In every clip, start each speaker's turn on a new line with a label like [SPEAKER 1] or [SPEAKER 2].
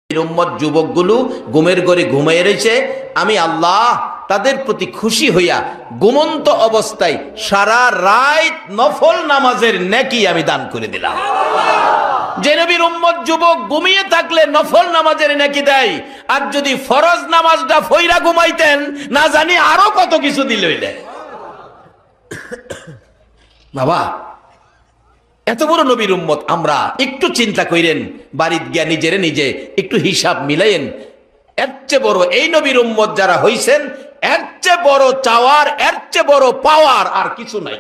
[SPEAKER 1] উম্মত যুবকগুলো ঘুমের ঘরে ঘুমিয়ে রয়েছে, আমি আল্লাহ তাদের প্রতি খুশি হইয়া ঘুমন্ত অবস্থায় সারা রাত নফল নামাজের নেকি আমি দান করে দিলাম। যে নবীর উম্মত যুবক ঘুমিয়ে থাকলে নফল নামাজের নেকি দেয়, আর যদি ফরজ নামাজটা ফইরা ঘুমাইতেন না জানি আরো কত কিছু দিল। বাবা, এত বড় নবীর উম্মত আমরা, একটু চিন্তা করেন, বাড়িতে গিয়া নিজেরে নিজে একটু হিসাব মিলাইন। এর চেয়ে বড় এই নবীর উম্মত যারা হইছেন, এর চেয়ে বড় চাওয়ার, এর চেয়ে বড় পাওয়ার আর কিছু নাই।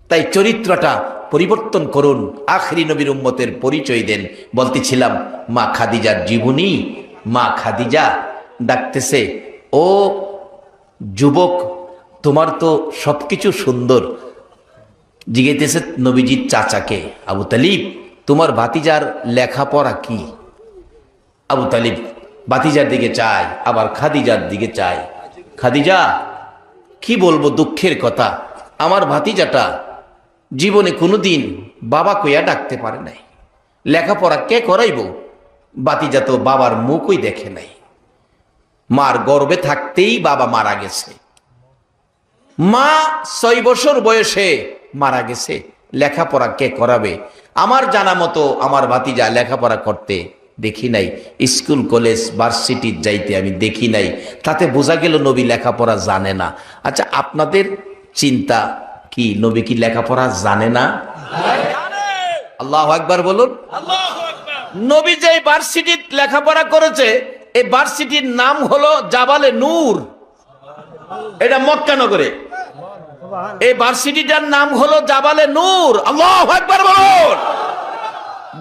[SPEAKER 1] তাই চরিত্রটা পরিবর্তন করুন, আখরি নবীর উম্মতের পরিচয় দেন। বলতেছিলাম মা খাদিজার জীবনী। মা খাদিজা ডাকতেছে, ও যুবক, তোমার তো সবকিছু সুন্দর। জিজ্ঞেসেছে নবীজির চাচাকে, আবু তালিব, তোমার ভাতিজার লেখাপড়া কি? আবু তালিব ভাতিজার দিকে চায়, আবার খাদিজার দিকে চায়। খাদিজা, কি বলবো, দুঃখের কথা, আমার ভাতিজাটা জীবনে কোনোদিন বাবা কইয়া ডাকতে পারে নাই। লেখাপড়া কে করাইব? ভাতিজা তো বাবার মুখই দেখে নাই। মার গর্ভে থাকতেই বাবা মারা গেছে। মা 6 বছর বয়সে মারা গেছে। লেখাপড়া কে করাবে? আমার জানা মতো আমার ভাতিজা লেখাপড়া করতে দেখি নাই, স্কুল কলেজ ভার্সিটির যাইতে আমি দেখি নাই। তাতে বোঝা গেল নবী লেখাপড়া জানে না। আচ্ছা, আপনাদের চিন্তা কি, নবী কি লেখাপড়া জানে না? আল্লাহু আকবার বলুন। নবী যে ভার্সিটির লেখাপড়া করেছে, এই ভার্সিটির নাম হলো জাবালে নূর। এটা মক্কা নগরে। এই ভার্সিটিটার নাম হলো জাবালে নূর। আল্লাহু আকবার বলুন।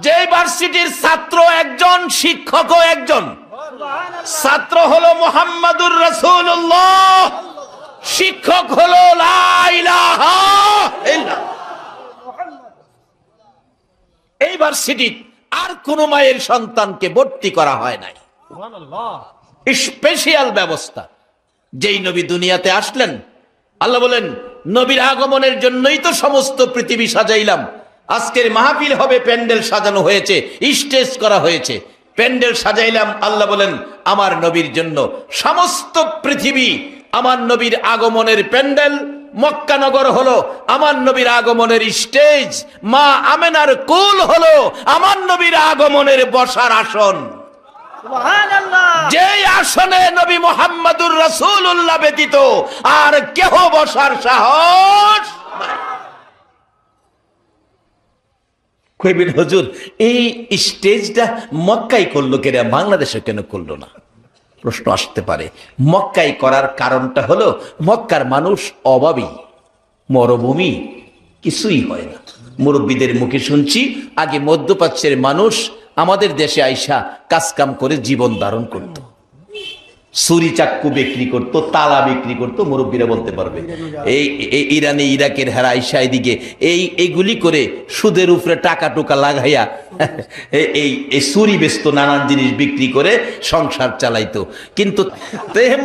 [SPEAKER 1] যে ভার্সিটির ছাত্র একজন, শিক্ষকও একজন। ছাত্র হলো মুহাম্মাদুর রাসূলুল্লাহ, শিক্ষক হলো লা ইলাহা ইল্লাল্লাহ। এই ভার্সিটি আর কোন মায়ের সন্তানকে ভর্তি করা হয় নাই। স্পেশাল ব্যবস্থা। যেই নবী দুনিয়াতে আসলেন, আল্লাহ বলেন নবীর আগমনের জন্যই তো সমস্ত পৃথিবী সাজাইলাম। আজকের মাহফিল হবে, প্যান্ডেল সাজানো হয়েছে, স্টেজ করা হয়েছে, প্যান্ডেল সাজাইলাম। আল্লাহ বলেন আমার নবীর জন্য সমস্ত পৃথিবী আমার নবীর আগমনের প্যান্ডেল। মক্কা নগর হলো আমার নবীর আগমনের স্টেজ। মা আমেনার কুল হলো আমার নবীর আগমনের বসার আসন। যে আসনে নবী মুহাম্মাদুর রাসূলুল্লাহ ব্যতীত আর কেহ বসার সাহস নাই। কইবেন হুজুর, এই স্টেজটা মক্কায় করলো কেন, বাংলাদেশে কেন করলো না? প্রশ্ন আসতে পারে। মক্কায় করার কারণটা হলো মক্কার মানুষ অভাবী, মরুভূমি, কিছুই হয় না। মুরব্বীদের মুখে শুনছি, আগে মধ্যপ্রাচ্যের মানুষ আমাদের দেশে আইসা কাজকাম করে জীবন ধারণ করত, ছুরি চাক্কু বিক্রি করত, তালা বিক্রি করত। মুরব্বীরা বলতে পারবে। এই ইরানে ইরাকের হেরা আইসা এদিকে এইগুলি করে সুদের উপরে টাকা টোকা লাগাইয়া এই ছুরি বেচত, নানান জিনিস বিক্রি করে সংসার চালাইতো। কিন্তু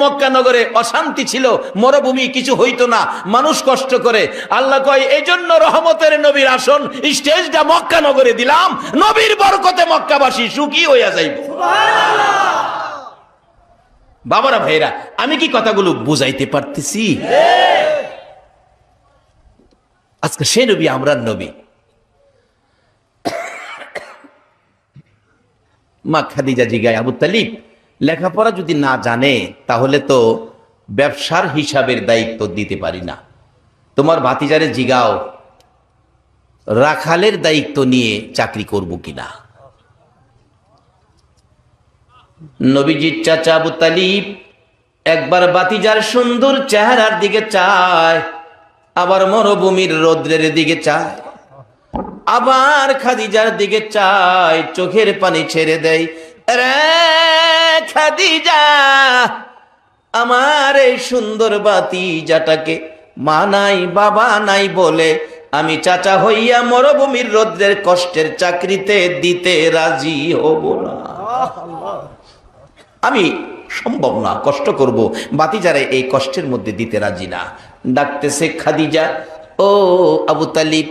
[SPEAKER 1] মক্কা নগরে অশান্তি ছিল, মরুভূমি, কিছু হইতো না, মানুষ কষ্ট করে। আল্লাহ কয় এই জন্য রহমতের নবীর আসন স্টেজটা মক্কা নগরে দিলাম, নবীর বরকতে মক্কাবাসী সুখী হইয়া যাইব। বাবারা, ভাইরা, আমি কি কথাগুলো বুঝাইতে পারতেছি? আজকে সে নবী আমরা নবী। মা খাদিজা জিগায়, আবু তালিব, লেখাপড়া যদি না জানে তাহলে তো ব্যবসার হিসাবের দায়িত্ব দিতে পারি না। তোমার ভাতিজারে জিগাও রাখালের দায়িত্ব নিয়ে চাকরি করব কিনা। নবীজির চাচা আবু তালিব একবার ভাতিজার সুন্দর চেহারার দিকে চায়, আবার মরুভূমির রৌদ্রের দিকে চায়, আবার খাদিজার দিকে চায়, চোখের পানি ছেড়ে দেয়। রে খাদিজা, আমার এই সুন্দর ভাতিজাটাকে মা নাই বাবা নাই বলে আমি চাচা হইয়া মরুভূমির রৌদ্রের কষ্টের চাকরিতে দিতে রাজি হব না। আমি সম্ভব না, কষ্ট করব, ভাতিজারে এই কষ্টের মধ্যে দিতে রাজি না। ডাকতেছে খাদিজা, ও আবু তালিব,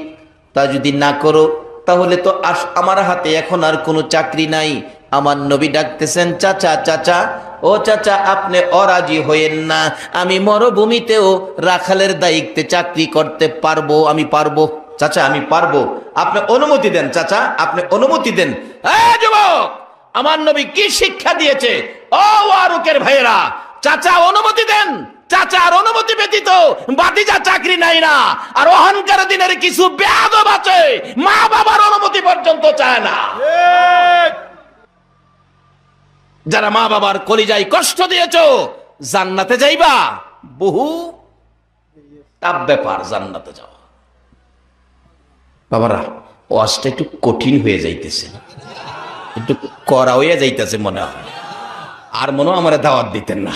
[SPEAKER 1] তা যদি না করো তাহলে তো আমার হাতে এখন আর কোনো চাকরি নাই। আমার নবী ডাকতেছেন, চাচা চাচা, ও চাচা, আপনি অরাজি হইেন না, আমি মরুভূমিতেও রাখালের দায়িত্বে চাকরি করতে পারবো, আমি পারবো চাচা, আমি পারবো, আপনি অনুমতি দেন চাচা, আপনি অনুমতি দেন। যুবক, আমার নবী কি শিক্ষা দিয়েছে? ও ওয়ারুকের ভাইয়েরা, চাচা অনুমতি দেন। চাচার অনুমতি ব্যতীত ভাতিজা চাকরি নাই না। আর অহংকার দিনের কিছু বেয়াদব আছে, মা বাবার অনুমতি পর্যন্ত চায় না। যারা মা বাবার কলিজায় কষ্ট দিয়েছো, জান্নাতে যাইবা, বহু টাফ ব্যাপার জান্নাতে যাওয়া। বাবারা, ওয়াজটা একটু কঠিন হয়ে যাইতেছে, একটু করা হয়ে যাইতেছে মনে হয়। আর মনে হয় আমার দাওয়াত দিতেন না,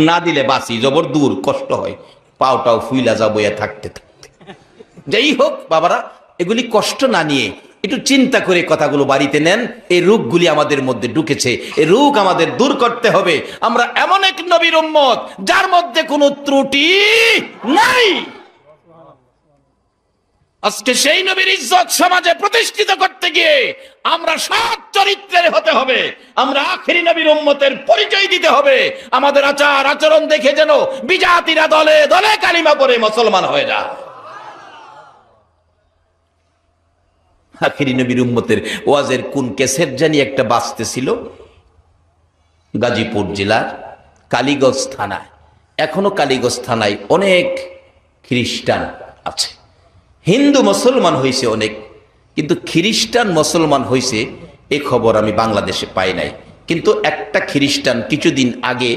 [SPEAKER 1] না দিলে বাসি জবর দূর, কষ্ট হয়, পাওটাও ফুইলা যাবো থাকতে থাকতে। যাই হোক বাবারা, এগুলি কষ্ট না নিয়ে একটু চিন্তা করে কথাগুলো বাড়িতে নেন। এই রোগগুলি আমাদের মধ্যে ঢুকেছে, এই রোগ আমাদের দূর করতে হবে। আমরা এমন এক নবীর উম্মত যার মধ্যে কোনো ত্রুটি নাই। আজকে সেই নবীর ইজ্জত সমাজে প্রতিষ্ঠিত করতে গিয়ে আমরা সৎ চরিত্রের হতে হবে। আমরা আখেরি নবীর উম্মতের পরিচয় দিতে হবে। আমাদের আচার আচরণ দেখে যেন বিজাতিরা দলে দলে কালিমা পড়ে মুসলমান হয়ে যায়। আখেরি নবীর উম্মতের ওয়াজের কোন ক্যাসেট জানি একটা বাজতেছিল, গাজীপুর জেলার কালীগঞ্জ থানায়। এখনো কালীগঞ্জ থানায় অনেক খ্রিস্টান আছে। হিন্দু মুসলমান হয়েছে অনেক, কিন্তু খ্রিস্টান মুসলমান হয়েছে এ খবর আমি বাংলাদেশে পাই নাই। কিন্তু একটা খ্রিস্টান কিছুদিন আগে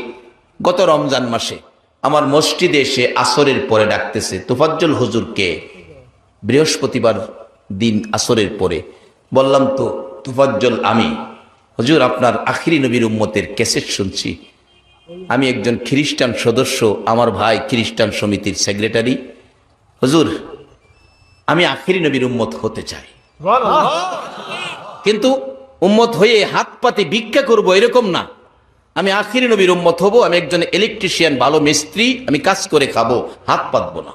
[SPEAKER 1] গত রমজান মাসে আমার মসজিদে এসে আসরের পরে ডাকতেছে, তোফাজ্জল হুজুরকে। বৃহস্পতিবার দিন আসরের পরে বললাম, তো তোফাজ্জল, আমি হুজুর আপনার আখিরি নবীর উম্মতের ক্যাসেট শুনছি। আমি একজন খ্রিস্টান সদস্য, আমার ভাই খ্রিস্টান সমিতির সেক্রেটারি। হুজুর, আমি আখিরি নবীর উম্মত হতে চাই, কিন্তু উম্মত হয়ে হাত পাতে ভিক্ষা করব এরকম না। আমি আখিরি নবীর উম্মত হব, আমি একজন ইলেকট্রিশিয়ান, ভালো মিস্ত্রি, আমি কাজ করে খাবো, হাত পাতবো না।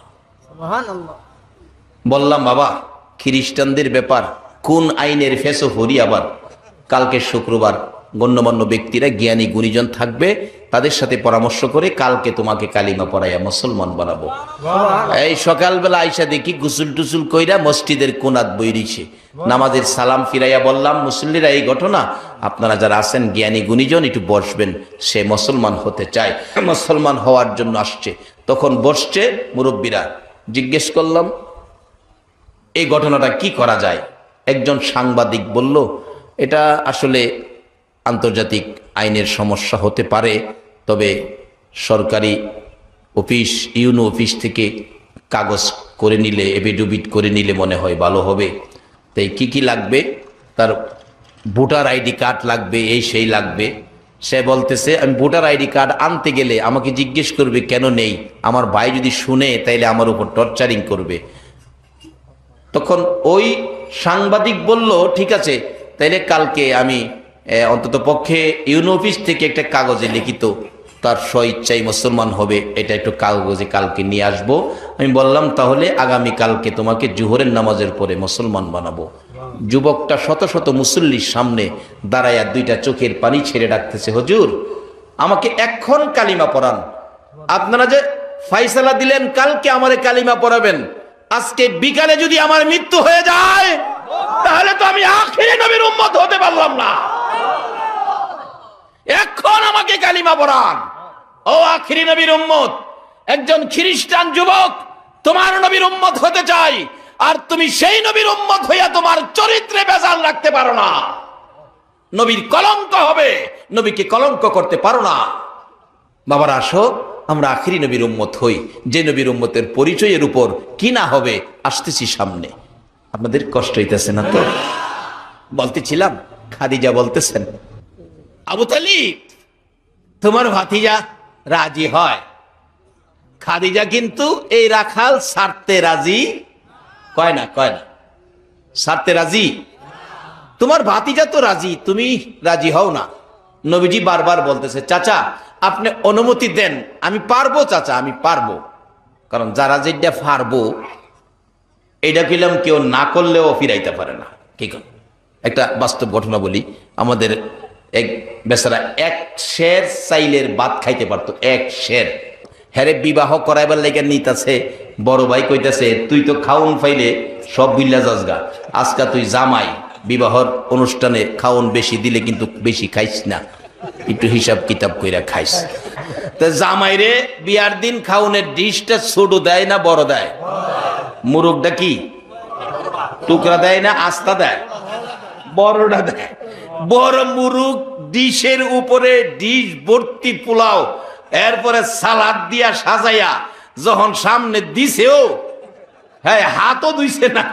[SPEAKER 1] বললাম, বাবা, খ্রিস্টানদের ব্যাপার কোন আইনের ফেসো হরি। আবার কালকে শুক্রবার গণ্যমান্য ব্যক্তিরা, জ্ঞানী গুণীজন থাকবে, তাদের সাথে পরামর্শ করে কালকে তোমাকে কালিমা পড়াইয়া মুসলমান বানাবো। এই সকালবেলা আইসা দেখি গুসুল টুসুল কইরা মসজিদের কোনাত বইরিছে, নামাজের সালাম ফিরাইয়া বললাম, মুসল্লিরা, এই ঘটনা, আপনারা যারা আছেন জ্ঞানী গুণীজন একটু বসবেন, সে মুসলমান হতে চায়, মুসলমান হওয়ার জন্য আসছে। তখন বসছে মুরব্বীরা। জিজ্ঞেস করলাম, এই ঘটনাটা কি করা যায়? একজন সাংবাদিক বলল, এটা আসলে আন্তর্জাতিক আইনের সমস্যা হতে পারে, তবে সরকারি অফিস, ইউনো অফিস থেকে কাগজ করে নিলে, এফিডেভিট করে নিলে মনে হয় ভালো হবে। তাই কি কি লাগবে? তার ভোটার আইডি কার্ড লাগবে, এই সেই লাগবে। সে বলতেছে, আমি ভোটার আইডি কার্ড আনতে গেলে আমাকে জিজ্ঞেস করবে কেন নেই, আমার ভাই যদি শুনে তাইলে আমার উপর টর্চারিং করবে। তখন ওই সাংবাদিক বলল, ঠিক আছে, তাইলে কালকে আমি অন্তত পক্ষে ইউনো অফিস থেকে একটা কাগজে লিখিত তার স্বইচ্ছাই মুসলমান হবে, এটা একটু কাগজে কালকে নিয়ে আসবো। আমি বললাম, তাহলে আগামী কালকে তোমাকে জোহরের নামাজের পরে মুসলমান বানাবো। যুবকটা শত শত মুসল্লির সামনে দাঁড়াইয়া দুইটা চোখের পানি ছেড়ে ডাকতেছে, হুজুর, আমাকে এখন কালিমা পড়ান। আপনারা যে ফাইসালা দিলেন কালকে আমারে কালিমা পড়াবেন, আজকে বিকালে যদি আমার মৃত্যু হয়ে যায় তাহলে তো আমি আখিরি নবীর উম্মত হতে পারলাম না। এখন আমাকে কালিমা পড়ান। ও আখিরি নবীর উম্মত, একজন খ্রিস্টান যুবক তোমার নবীর উম্মত হতে চাই, আর তুমি সেই নবীর উম্মত হইয়া তোমার চরিত্রে ভেজাল রাখতে পারো না, নবীর কলঙ্ক হবে, নবীকে কলঙ্ক করতে পারো না। বাবারা, আসো আমরা আখিরি নবীর উম্মত হই, যে নবীর উম্মতের পরিচয়ের উপর কি না হবে। আসতেছি সামনে, আপনাদের কষ্ট হইতেছে না তো? বলতেছিলাম, খাদিজা বলতেছেন, আবু তালিব, তোমার ভাতিজা রাজি হয়। খাদিজা কিন্তু এই রাখাল ছাড়তে রাজি কয় না, ছাড়তে রাজি। তোমার ভাতিজা তো রাজি, তুমি রাজি হও না। নবীজি বারবার বলতেছে, চাচা আপনি অনুমতি দেন, আমি পারবো চাচা, আমি পারবো। কারণ যারা যেটা পারবো এটা কইলাম কেউ না করলেও ফিরাইতে পারে না। কি কর? একটা বাস্তব ঘটনা বলি। আমাদের এক বেচারা এক শের চাইলের ভাত খাইতে পারতো, এক শের। হ্যারে বিবাহ করাইবার লেগে নিতাছে, বড় ভাই কইতাছে তুই তো খাউন ফাইলে সব বিল্লা যাসগা, আজকা তুই জামাই, বিবাহর অনুষ্ঠানে খাউন বেশি দিলে কিন্তু বেশি খাইস না, একটু হিসাব কিতাব কইরা খাইস। তো জামাই রে বিয়ার দিন খাউনের ডিশটা ছোট দেয় না বড় দেয়? মুরগটা কি টুকরা দেয় না আস্তা দেয়? বড়টা দেয়। বড় মুরগ ডিশের উপরে ডিশ ভর্তি পোলাও, এরপরে সালাদ দিয়া সাজাইয়া যখন সামনে দিছেও, হ্যাঁ হাতও ধুইছে না,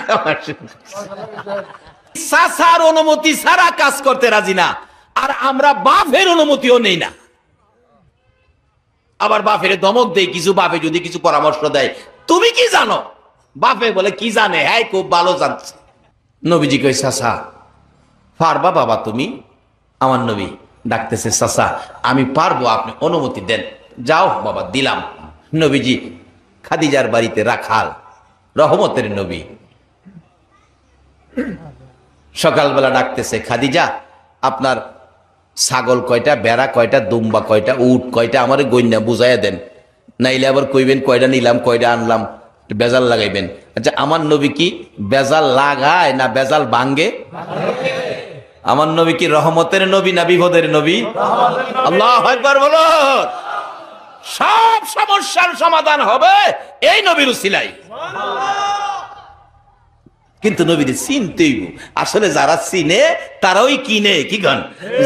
[SPEAKER 1] চাচার অনুমতি ছাড়া কাজ করতে রাজি না। আর আমরা বাপের অনুমতিও নেই না। আবার বাপের ধমক দেয় কিছু, বাপে যদি কিছু পরামর্শ দেয় তুমি কি জানো, বাপে বলে কি জানে, হ্যাঁ খুব ভালো জানছে। নবীজি কই চাচা পারবা বাবা তুমি? আমার নবী ডাকতেছে চাচা আমি পারবো, আপনি অনুমতি দেন। যাও বাবা দিলাম। নবীজি খাদিজার বাড়িতে রাখাল, রহমতের নবী। সকালবেলা ডাকতেছে খাদিজা আপনার ছাগল কয়টা, বেড়া কয়টা, দুম্বা কয়টা, উট কয়টা, আমার গইনা বুঝাইয়া দেন, নাইলে আবার কইবেন কয়টা নিলাম কয়টা আনলাম, বেজাল লাগাইবেন। আচ্ছা আমার নবী কি বেজাল লাগায় না বেজাল ভাঙ্গে? আমার নবী কি রহমতের নবী না বিপদের নবী? আল্লাহু আকবার বলো। সব সমস্যার সমাধান হবে এই নবীর উসিলায়। কিন্তু নবীর চিনতেই, আসলে যারা চিনে তারাই কিনে, কি গান,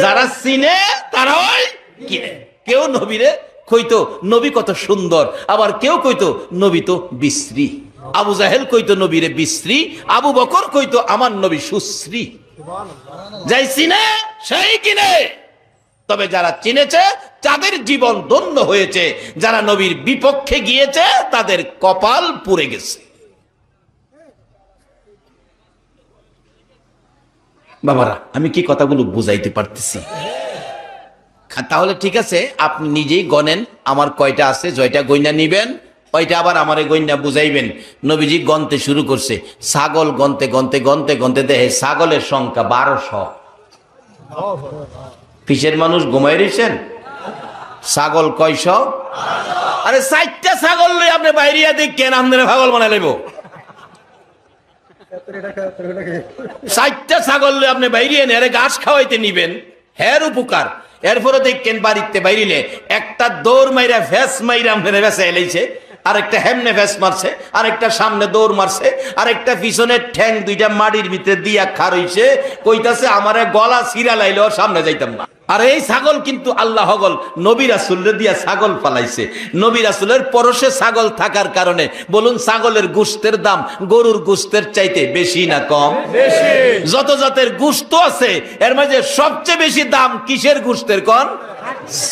[SPEAKER 1] যারা চিনে তারাই কিনে। কেউ নবীরে কইতো নবী কত সুন্দর, আবার কেউ কইতো নবী তো বিশ্রী। আবু জাহেল কইতো নবীরে বিশ্রী, আবু বকর কইতো আমার নবী সুশ্রী। যাই চিনে সেই কিনে। তবে যারা চিনেছে তাদের জীবন ধন্য হয়েছে, যারা নবীর বিপক্ষে গিয়েছে তাদের কপাল পুড়ে গেছে। বাবারা আমি কি কথাগুলো বুঝাইতে পারতেছি? তাহলে ঠিক আছে, আপনি নিজেই গনেন আমার কয়টা আছে, জয়টা গইনা নিবেন, ওইটা আবার আমারে গইনা বুঝাইবেন। নবীজি গনতে শুরু করছে, ছাগল গনতে গনতে গনতে গনতে দেখে ছাগলের সংখ্যা 1200। ফিসের মানুষ ঘুমাই রয়েছেন, ছাগল কয়শ? আরে 4টা ছাগল লই আপনি বাইরিয়া দেখেন, আপনারা পাগল বানাই লইব। 4টা ছাগল লই আপনি বাইরিয়ে নেন, ঘাস খাওয়াইতে নিবেন, হের উপকার। এরপরে দেখেন বাড়িতে বাইরিলে একটা দৌড় মাইরা ফেস মাইরা আপনারা বেঁচে এলাইছে, আরেকটা হেমনে ফেস মারছে, আরেকটা সামনে দৌড় মারছে, আরেকটা পিছনে ঠ্যাং দুইটা মাটির ভিতরে দিয়া খার হইছে, কইতাছে আমারে গলা ছিঁড়া লাইলেও সামনে যাইতাম না। আর এই ছাগল কিন্তু আল্লাহ হগল নবী রাসূলরে দিয়া ছাগল পালাইছে। নবী রাসূলের পরশে ছাগল থাকার কারণে বলুন ছাগলের গোশতের দাম গরুর গোশতের চাইতে বেশি না কম? বেশি। যত জাতের গোশত আছে এর মাঝে সবচেয়ে বেশি দাম কিসের গোশতের কোন?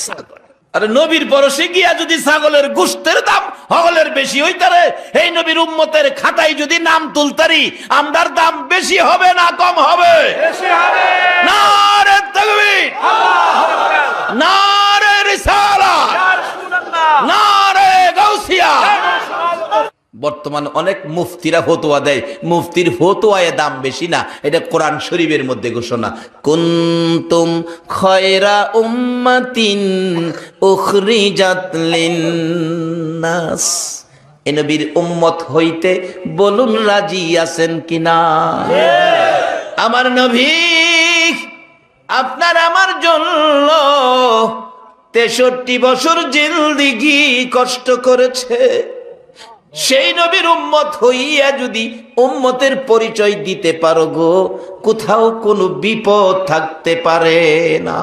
[SPEAKER 1] ছাগল। আরে নবীর পরশে গিয়া যদি ছাগলের গোশতের দাম হগলের বেশি হইতারে, এই নবীর উম্মতের খাতায় যদি নাম তুলতারি, আমরার দাম বেশি হবে না কম হবে? বেশি হবে। নারে তাকবীর, আল্লাহু আকবার, নারে রিসালাত, নারে গাউসিয়া। বর্তমান অনেক মুফতিরা ফতোয়া দেয়, মুফতির ফতোয়ায় দাম বেশি না, এটা কোরআন শরীফের মধ্যে ঘোষণা। কুনতুম খায়রা উম্মাতিন উখরিজাত লিন্নাস। এ নবীর উম্মত হইতে বলুন রাজি আছেন কিনা? আমার নবী আপনার আমার জন্য 63 বছর জিন্দেগি কষ্ট করেছে। সেই নবীর উম্মত হইয়া যদি উম্মতের পরিচয় দিতে পারো গো, কোথাও কোনো বিপদ থাকতে পারে না।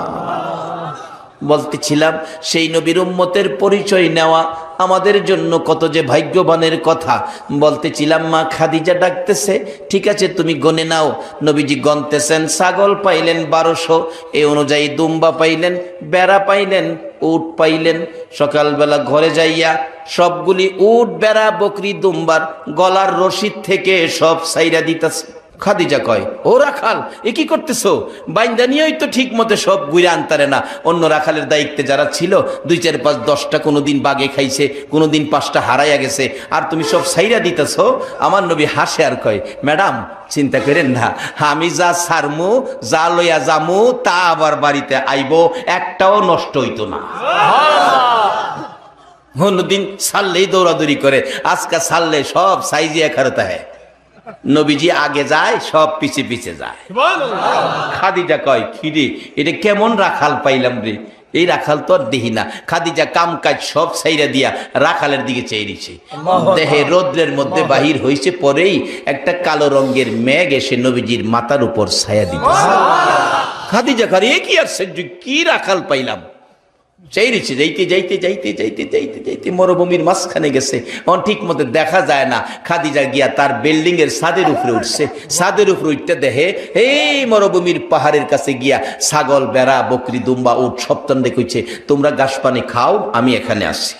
[SPEAKER 1] বলতেছিলাম সেই নবীর উম্মতের পরিচয় নেওয়া আমাদের জন্য কত যে ভাগ্যবানের কথা। বলতেছিলাম মা খাদিজা ডাকতেছে, ঠিক আছে তুমি গনে নাও। নবীজি গনতেছেন, ছাগল পাইলেন 1200, এই অনুযায়ী দুম্বা পাইলেন, বেড়া পাইলেন, উট পাইলেন। সকালবেলা ঘরে যাইয়া সবগুলি উট, বেড়া, বকরি, দুম্বার গলার রশিদ থেকে সব সাইরা দিতেছে। খাদিজা কয়, ও রাখাল এ কি করতেছো? বাইন্দা নিয়েই তো ঠিক মতো সব ঘুরে আনতারে না। অন্য রাখালের দায়িত্বে যারা ছিল 2, 4, 5, 10টা কোনোদিন বাগে খাইছে, কোনোদিন 5টা হারাইয়া গেছে, আর তুমি সব সাইরা দিতেছো। আমার নবী হাসে আর কয়, ম্যাডাম চিন্তা করেন না, আমি যা সারমু যা লইয়া যামু তা আবার বাড়িতে আইব, একটাও নষ্ট হইতো না। অন্যদিন সারলেই দৌড়াদৌড়ি করে, আজকে সারলে সব সাইজিয়া খারতা হয়। নবীজি আগে যায়, সব পিছে পিছে যায়। খাদিজা কয়, খিরে এটা কেমন রাখাল পাইলাম রে, এই রাখাল তো আর দেখি না। খাদিজা কাম কাজ সব ছাইরা দিয়া রাখালের দিকে চেয়েছে। দেহে রৌদ্রের মধ্যে বাহির হয়েছে, পরেই একটা কালো রঙের মেঘ এসে নবীজির মাথার উপর ছায়া দিতেছে। খাদিজা কয়, এ কি আশ্চর্য, কি রাখাল পাইলাম। চাইছে যাইতে যাইতে যাইতে যাইতে যাইতে যাইতে মরুভূমির মাঝখানে গেছে, ঠিক মতো দেখা যায় না। খাদিজা গিয়া তার বিল্ডিং এর ছাদের উপরে উঠছে। ছাদের উপরে উঠতে দেখে এই মরুভূমির পাহাড়ের কাছে গিয়া ছাগল, বেড়া, বকরি, দুম্বা, উট সপ্তাহে কইছে, তোমরা ঘাস পানি খাও, আমি এখানে আসি।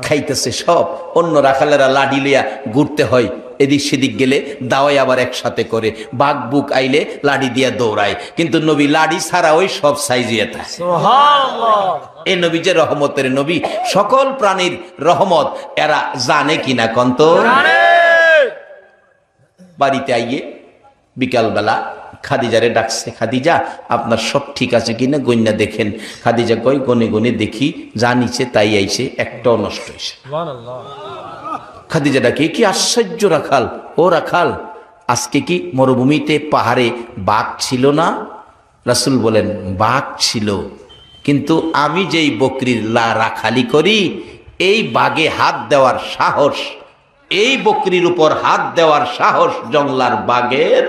[SPEAKER 1] খাইতেছে সব। অন্য রাখালেরা লাঠি লিয়া ঘুরতে হয়, এদিক সেদিক গেলে দাওয়াই আবার একসাথে করে, বাঘ বুক আইলে লাঠি দিয়া দৌড়ায়, কিন্তু নবী লাঠি ছাড়া ওই সব সাইজিয়া থাকে। এই নবী যে রহমতের নবী, সকল প্রাণীর রহমত, এরা জানে কিনা কন্ত। বাড়িতে আইয়ে বিকালবেলা খাদিজারে ডাকছে, খাদিজা আপনার সব ঠিক আছে কিনা গন্যা দেখেন। খাদিজা কয়, গনে গনে দেখি, যা নিচে তাই আইছে, একটাও নষ্ট হয়েছে। খাদিজা ডাকে, কি আশ্চর্য রাখাল, ও রাখাল আজকে কি মরুভূমিতে পাহাড়ে বাঘ ছিল না? রাসূল বলেন, বাঘ ছিল, কিন্তু আমি যেই বকরির রাখালি করি, এই বাঘে হাত দেওয়ার সাহস, এই বকরির উপর হাত দেওয়ার সাহস জংলার বাঘের।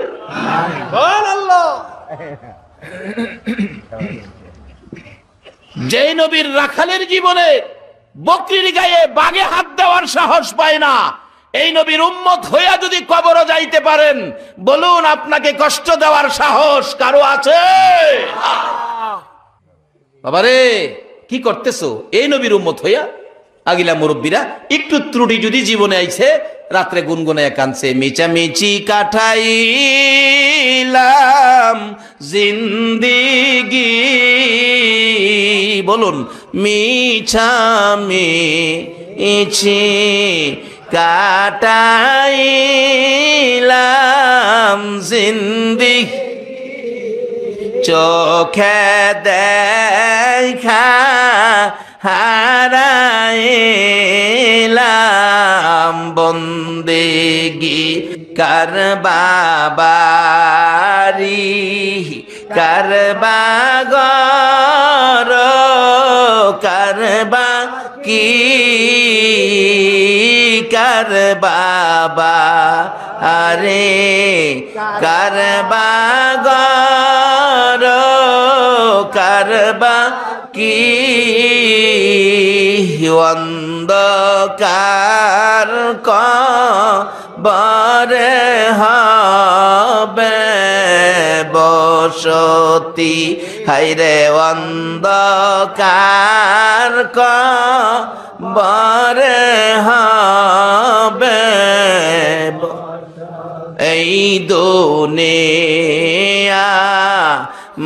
[SPEAKER 1] যে নবীর রাখালের জীবনে বকরির গায়ে বাঘে হাত দেওয়ার সাহস পায় না, এই নবীর উম্মত হইয়া যদি কবরও যাইতে পারেন, বলুন আপনাকে কষ্ট দেওয়ার সাহস কারো আছে? বাবারে কি করতেছো এই নবীর উম্মত হইয়া? আগিলা মুরব্বীরা একটু ত্রুটি যদি জীবনে আইছে, রাত্রে গুনগুনে কানছে, মিচামিচি কাটাইলাম জিন্দিগি, বলুন মিছামিছি কাটাইলাম জিন্দিগি, চোখে দেখা হারাইলাম বন্দেগি, কার বাবারি কার বাগর কার বা কি কার বাবা আরে কার বাগর কার বা কি অন্ধকার কবরে হবে বসতি, হাইরে অন্ধকার কবরে হবে, এই দুনিয়া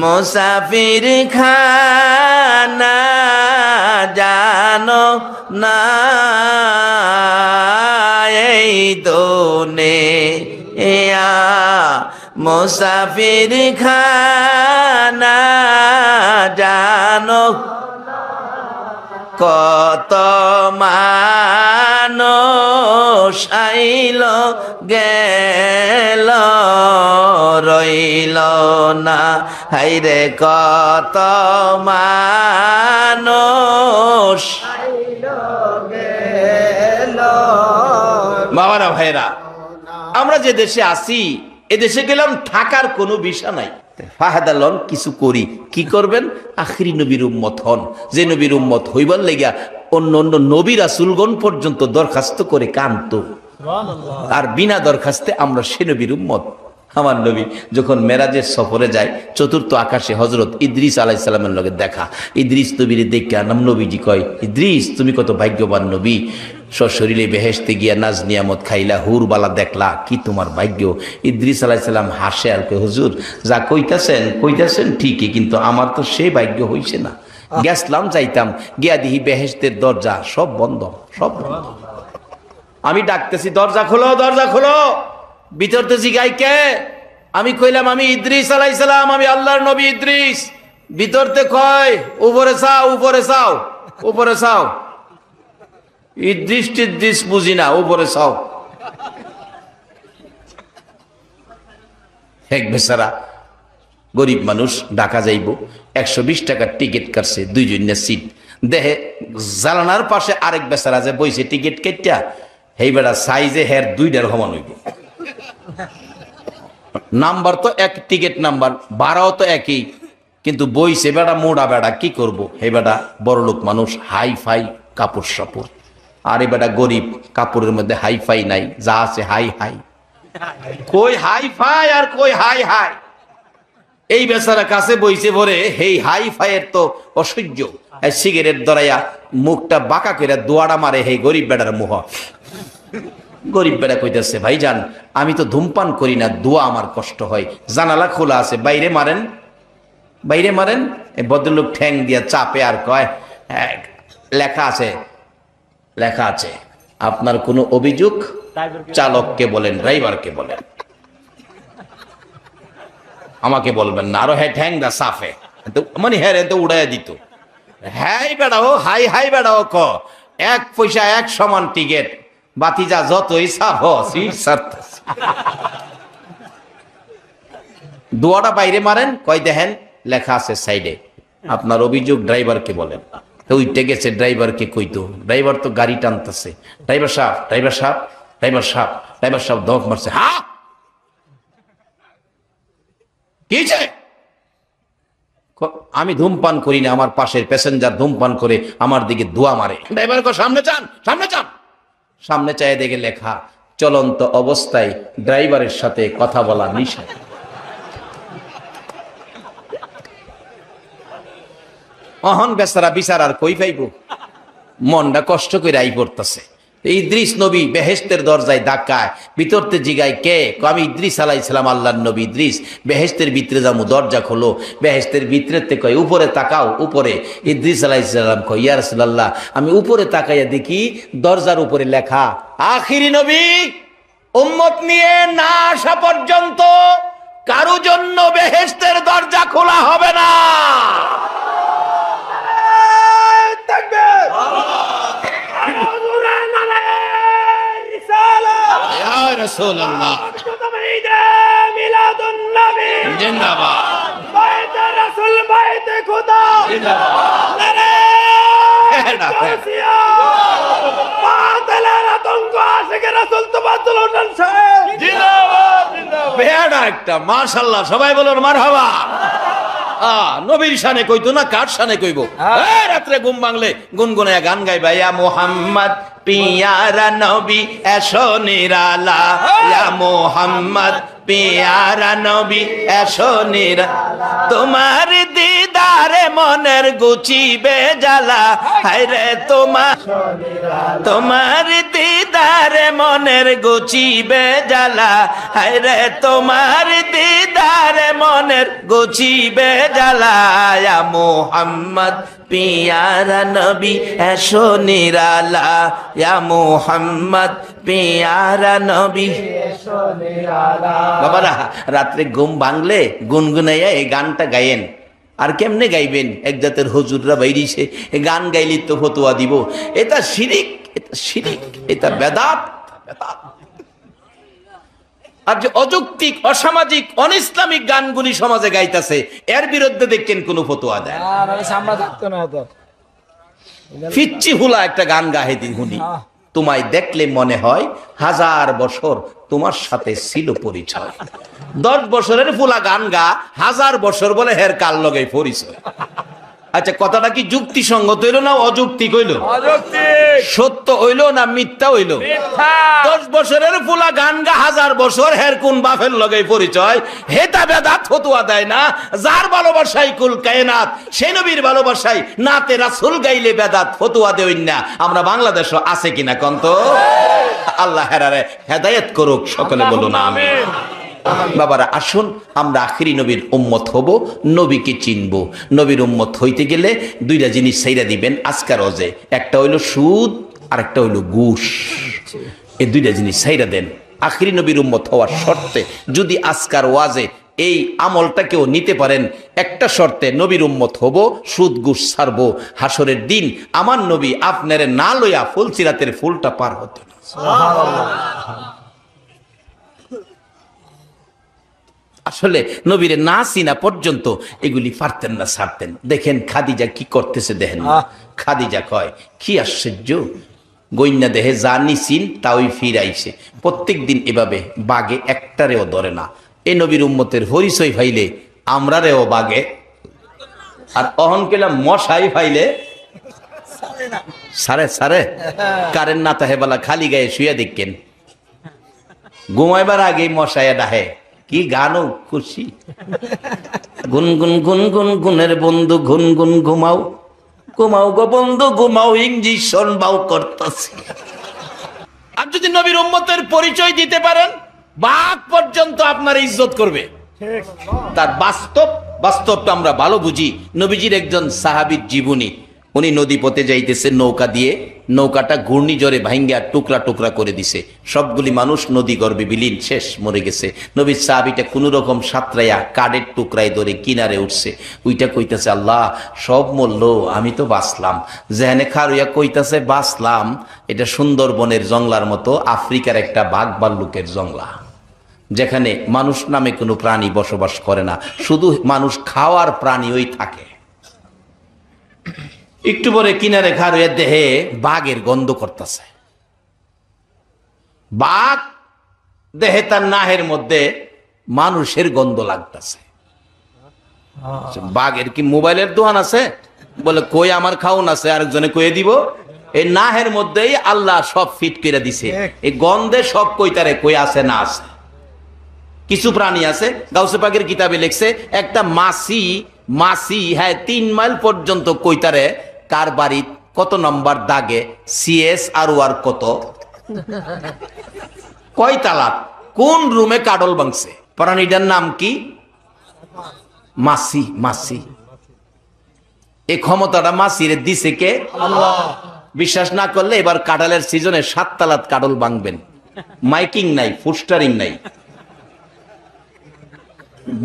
[SPEAKER 1] মুসাফির খানা জানো না, এই দুনিয়া মুসাফির খানা জানো, কত মানুষ আইল গেল রইল না, হাইরে কত মানুষ আইল গেল। বাবারা ভাইরা, আমরা যে দেশে আছি, এ দেশে গেলাম থাকার কোনো বিষয় নাই। ফাহাদালন কিছু করি, কি করবেন? আখিরি নবীর উম্মত হন। যে নবীর উম্মত হইবার লেগা অন্য অন্য নবী রাসূলগণ পর্যন্ত দরখাস্ত করে কান্ত, আর বিনা দরখাস্তে আমরা সে নবীর উম্মত। আমার নবী যখন মেরাজের সফরে যায়, চতুর্থ আকাশে হযরত ইদ্রিস আলাইহিস সালামের লগে দেখা। ইদ্রিস নবীর দেখে নাম নবীজি কয়, ইদ্রিস তুমি কত ভাগ্যবান নবী, সশরীরে বেহেশতে গিয়া নাজ নিয়ামত খাইলা, হুরবালা দেখলা, কি তোমার ভাগ্য। ইদ্রিস আলাইহিস সালাম হাসে আর কয়, হুজুর যা কইতাছেন ঠিকই, কিন্তু আমার তো সেই ভাগ্য হইছে না। গেছলাম যাইতাম, গিয়া দিহি বেহেশতের দরজা সব বন্ধ, সব বন্ধ। আমি ডাকতেছি, দরজা খোলো, দরজা খোলো। ভিতরতে জিগাই কে? আমি কইলাম আমি ইদ্রিস আলাইহিস সালাম, আমি আল্লাহর নবী ইদ্রিস। ভিতরতে কয়, উপরে চাও, উপরে চাও, উপরে চাও। ইদ্রিস টিদ্রিস বুঝি না, উপরে চাও। এক বেচারা গরিব মানুষ, ঢাকা যাইব, 120 টাকার টিকিট কাটছে, 2 জনের সিট। দেহে জালানার পাশে আরেক বেচারা যে বইছে টিকিট কেটটা, এই বেড়া সাইজে হের 2টার সমান হইব। নাম্বার তো এক, টিকিট নাম্বার, ভাড়াও তো একই, কিন্তু বইছে বেড়া মোড়া বেড়া, কি করব? এই বেড়া বড় লোক মানুষ, হাই ফাই কাপড় সাপড়, আর এই বেটা গরিব, কাপড়ের মধ্যে হাই ফাই নাই, যা আছে হাই হাই। কই হাই ফাই আর কই হাই হাই। এই বেচারা কাছে বইছে ভরে, এই হাই ফাইয়ের তো অসহ্য। সিগারেট ধরাইয়া মুখটা বাঁকা করে দোয়াড়া মারে এই গরিব বেটার মুহ। গরিব বেটা কইতেছে, ভাইজান আমি তো ধূমপান করি না, দোয়া আমার কষ্ট হয়, জানালা খোলা আছে, বাইরে মারেন, বাইরে মারেন। এই ভদ্রলোক ঠ্যাং দিয়া চাপে আর কয়, লেখা আছে, লেখা আছে, আপনার কোনো অভিযোগ চালককে বলেন, ড্রাইভারকে বলেন, আমাকে বলবেন না। আরো হ্যাঁ ঠ্যাং দা সাফে, মানে হ্যাঁ তো উড়াইয়া দিত। হ্যাঁ বেড়াও, হাই হাই বেড়াও, 1 পয়সা 1 সমান টিকিট, বাতিজা যতই সাফ দোয়াটা বাইরে মারেন। কয় দেখেন লেখা আছে সাইডে, আপনার অভিযোগ ড্রাইভারকে বলেন। তো উইটে গেছে, ড্রাইভারকে কইতো, ড্রাইভার তো গাড়ি টানতেছে, ড্রাইভার সাহেব, ড্রাইভার সাহেব, ড্রাইভার সাহেব, ড্রাইভার সাহেব দক মারছে। হ্যাঁ কি আমি ধূমপান করি না, আমার পাশের প্যাসেঞ্জার ধূমপান করে আমার দিকে ধোয়া মারে। ড্রাইভার কো সামনে চান, সামনে চান। সামনে চায় দেখে লেখা, চলন্ত অবস্থায় ড্রাইভারের সাথে কথা বলা নিষেধ। অহন বেচারা বিচার আর কই পাইব, মনটা কষ্ট করে আই পড়তেছে। ইদ্রিস নবী বেহেশতের দরজায় ধাক্কায়, ভিতরতে জিগায় কে? আমি ইদ্রিস আলাইহিস সালাম, আল্লাহর নবী ইদ্রিস। বেহেশতের ভিতরে যামু, দরজা খোলো। বেহেশতের ভিতরেতে কয়, উপরে তাকাও, উপরে। ইদ্রিস আলাইহিস সালাম কয়, ইয়া রাসূলুল্লাহ, আমি উপরে তাকাইয়া দেখি দরজার উপরে লেখা, আখিরি নবী উম্মত নিয়ে না আসা পর্যন্ত কারো জন্য বেহেশতের দরজা খোলা হবে না। রাসূলুল্লাহ মিলাদুন নবী জিন্দাবাদ, বাইতে রাসূল বাইতে খোদা জিন্দাবাদ, নারে বাতিলের আতঙ্ক আশিকে রাসূল তবাদুল উঠান জিন্দাবাদ, জিন্দাবাদ। বেয়াডা একটা, মাশাআল্লাহ, সবাই বলুন মারহাবা। নবীর শানে কইতো না, কার শানে কইব? রাত্রে ঘুম ভাঙলে গুনগুনায়া গান গাইবা, ইয়া মুহাম্মদ পিয়ারা নবী এসো নিরালা, ইয়া মুহাম্মদ পিয়ারা নবী এসো নিরালা, তোমার দিদারে মনের গুচিবে জ্বালা, হায়রে তোমার দিদারে মনের গুচিবে জ্বালা, হায়রে তোমার দিদারে মনের গুচিবে জ্বালা, ইয়া মুহাম্মদ পিয়ারা নবী এসো নিরালা, ইয়া মুহাম্মদ পিয়ারা নবী এসো নিরালা। বাবারা রাত্রে ঘুম ভাঙলে গুনগুনাইয়া এই গানটা গায়েন। আর কেমনে গাইবেন? এক জাতের হুজুররা বাইরিছে, গান গাইলি তো ফতোয়া দিব, এটা শিরিক, এটা শিরিক, এটা বেদাত, বেদাত। আর যে অযৌক্তিক, অসামাজিক, অনইসলামিক গানগুলি সমাজে গাইতেছে, এর বিরুদ্ধে দেখেন কোন ফতোয়া দেয় না। ফিচ্চি হুলা একটা গান গাহে দিন হুনি, তোমায় দেখলে মনে হয় 1000 বছর তোমার সাথে ছিল পরিচয়। 10 বছরের ফুলা গান গা, 1000 বছর বলে হের কাল লগে পরিচয়। আচ্ছা, কথাটা কি যুক্তিসঙ্গত হইল না অযৌক্তিক হইল? সত্য হইল না মিথ্যা হইল? 10 বছরের পোলা গান গা 1000 বছর হের কোন বাপের লগে পরিচয়, হেতা বেদাত ফতুয়া দেয় না। যার ভালোবাসাই কুল কায়নাত, সেই নবীর ভালোবাসাই নাতে রাসূল গাইলে বেদাত ফতুয়া দেই না। আমরা বাংলাদেশ আছে কিনা কন্ত? আল্লাহ হেরারে হেদায়েত করুক, সকলে বলুন আমিন। বাবারা, আসুন আমরা আখিরি নবীর উম্মত হব, নবীকে চিনব। নবীর উম্মত হইতে গেলে 2টা জিনিস ছাইরা দিবেন আজকার রোজে, একটা হইল সুদ আর একটা হইল ঘুষ। এই 2টা জিনিস ছাইরা দেন আখিরি নবীর উম্মত হওয়ার শর্তে। যদি আজকার ওয়াজে এই আমলটা কেউ নিতে পারেন, একটা শর্তে, নবীর উম্মত হব, সুদ ঘুষ ছাড়বো। হাসরের দিন আমার নবী আপনারে না লইয়া ফুলসিরাতের ফুলটা পার হতো না। আসলে নবীরে না চিনা পর্যন্ত এগুলি পারতেন না, ছাড়তেন। দেখেন খাদিজা কি করতেছে, দেখেন খাদিজা কয় কি আশ্চর্য, গইন্যা দেহে যা নিচিন তাই ফিরাইছে। প্রত্যেক দিন এভাবে বাগে একটারেও ধরে না। এ নবীর উম্মতের পরিচয় ফাইলে আমরা রেও বাগে, আর অহন কেলাম মশাই ফাইলে সারে সারে কারেন্ট না তাহে বলা খালি গায়ে শুয়ে দেখেন, ঘুমাইবার আগে মশাইয়া ডাহে কি গানও খুশি, গুনগুন গুনগুন গুনের বন্ধু গুনগুন ঘুমাও, ঘুমাও গো বন্ধু ঘুমাও, ইঞ্জেকশন বাউ করতেছে। আর যদি নবীর উম্মতের পরিচয় দিতে পারেন, বাঘ পর্যন্ত আপনার ইজ্জত করবে। তার বাস্তবটা আমরা ভালো বুঝি। নবীজির একজন সাহাবীর জীবনী, উনি নদী পথে যাইতেছে নৌকা দিয়ে, নৌকাটা ঘূর্ণিঝড়ে ভাঙ্গা টুকরা টুকরা করে দিছে। সবগুলি মানুষ নদী গর্ভে বিলীন, শেষ, মরে গেছে। নবীর সাহাবীটা কোনো রকম সাঁতরাইয়া কাঠের টুকরায় ধরে কিনারে উঠছে। ওইটা কইতাছে আল্লাহ সব মরল, আমি তো বাঁচলাম। যেখানে খারুইয়া কইতাছে বাঁচলাম, এটা সুন্দরবনের জংলার মতো আফ্রিকার একটা বাঘ ভাল্লুকের জংলা, যেখানে মানুষ নামে কোনো প্রাণী বসবাস করে না, শুধু মানুষ খাওয়ার প্রাণী ওই থাকে। একটু পরে কিনারে খারুইয়া দেহে বাঘের গন্ধ করতেছে। বাঘ দেহে তার নাহের মধ্যে মানুষের গন্ধ লাগতেছে। বাঘের কি মোবাইলের দোকান আছে? বলে কই আমার খাউন আছে, আরেকজনে কয়ে দিব। এই নাহের মধ্যেই আল্লাহ সব ফিট করে দিছে। এই গন্ধে সব কইতারে কই আছে না আছে। কিছু প্রাণী আছে, গাউসে পাকের কিতাবে লিখছে একটা মাসি হ্যাঁ 3 মাইল পর্যন্ত কইতারে কার বাড়ি কত নম্বর দাগে, সিএস আর ওয়ার কত, কয় তালাক, কোন রুমে কাডল ভাঙছে। প্রাণীটার নাম কি? মাসি। এই ক্ষমতাটা মাসির দিছে কে? আল্লাহ। বিশ্বাস না করলে এবার কাডালের সিজনে 7 তালাত কাডল ভাঙবেন। মাইকিং নাই, ফুস্টারিং নাই,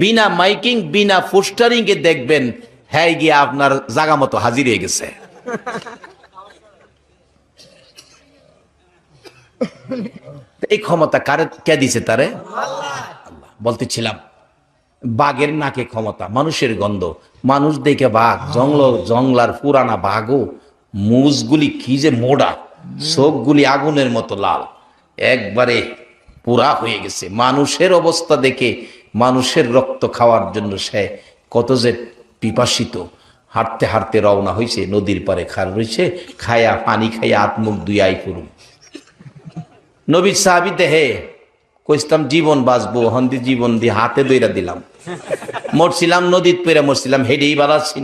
[SPEAKER 1] বিনা মাইকিং বিনা পোস্টারিং এ দেখবেন হ্যাঁ গিয়ে আপনার জায়গা মতো হাজির হয়ে গেছে। এই ক্ষমতা কারে কে দিছে? তারে আল্লাহ। বলতেছিলাম বাঘের নাকে ক্ষমতা, মানুষের গন্ধ, মানুষ দেখে বাঘ, জংলার পুরানা বাঘও মুজগুলি কি যে মোড়া, চোখগুলি আগুনের মতো লাল, একবারে পুরা হয়ে গেছে। মানুষের অবস্থা দেখে মানুষের রক্ত খাওয়ার জন্য সে কত যে পিপাসিত। হাঁটতে হাঁটতে রওনা হয়েছে, নদীর পারে খার রয়েছে, খায়া পানি খাইয়া আত্মুখ দুইয়াই করুন। নবীর সাহাবী দেহে কইতাম জীবন বাঁচবো, হন্দি জীবন দিয়ে হাতে দইরা দিলাম, মরছিলাম নদীত পেরে মরছিলাম, হেডেই বাড়াচ্ছি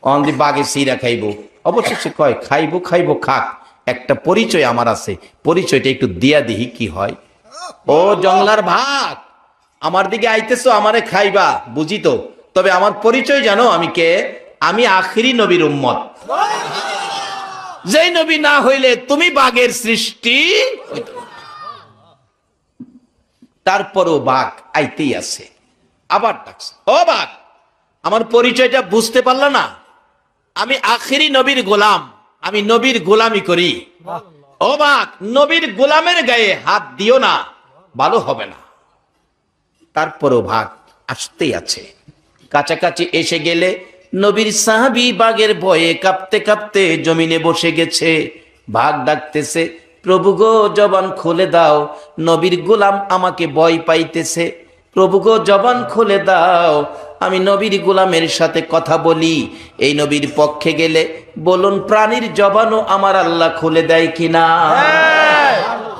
[SPEAKER 1] অন্দি বাঘে সিরা খাইবো। অবশেষে কয় খাইবো খাক, একটা পরিচয় আমার আছে, পরিচয়টা একটু দিয়া দিহি কি হয়। ও জংলার ভাগ, আমার দিকে আইতেছো, আমারে খাইবা বুঝি তো, তবে আমার পরিচয় জানো আমি কে? আমি আখিরি নবীর উম্মত। যেই নবী না হইলে তুমি বাঘের সৃষ্টি। তারপরও বাঘ আইতেই আছে, আবার ডাকছে, ও বাঘ আমার পরিচয়টা বুঝতে পারলা না? আমি আখিরি নবীর গোলাম, আমি নবীর গোলামি করি। ও বাঘ নবীর গোলামের গায়ে হাত দিও না, ভালো হবে না। তারপরও ভাগ আসতেই আছে। কাছাকাছি এসে গেলে নবীর সাহাবী বাঘের ভয়ে কাঁপতে কাঁপতে জমিনে বসে গেছে। ভাগ ডাকতেছে, প্রভু গো জবান খুলে দাও, নবীর গোলাম আমাকে ভয় পাইতেছে। প্রভু গো জবান খুলে দাও, আমি নবীর গোলামের সাথে কথা বলি। এই নবীর পক্ষে গেলে বলুন প্রাণীর জবানও আমার আল্লাহ খুলে দেয় কিনা?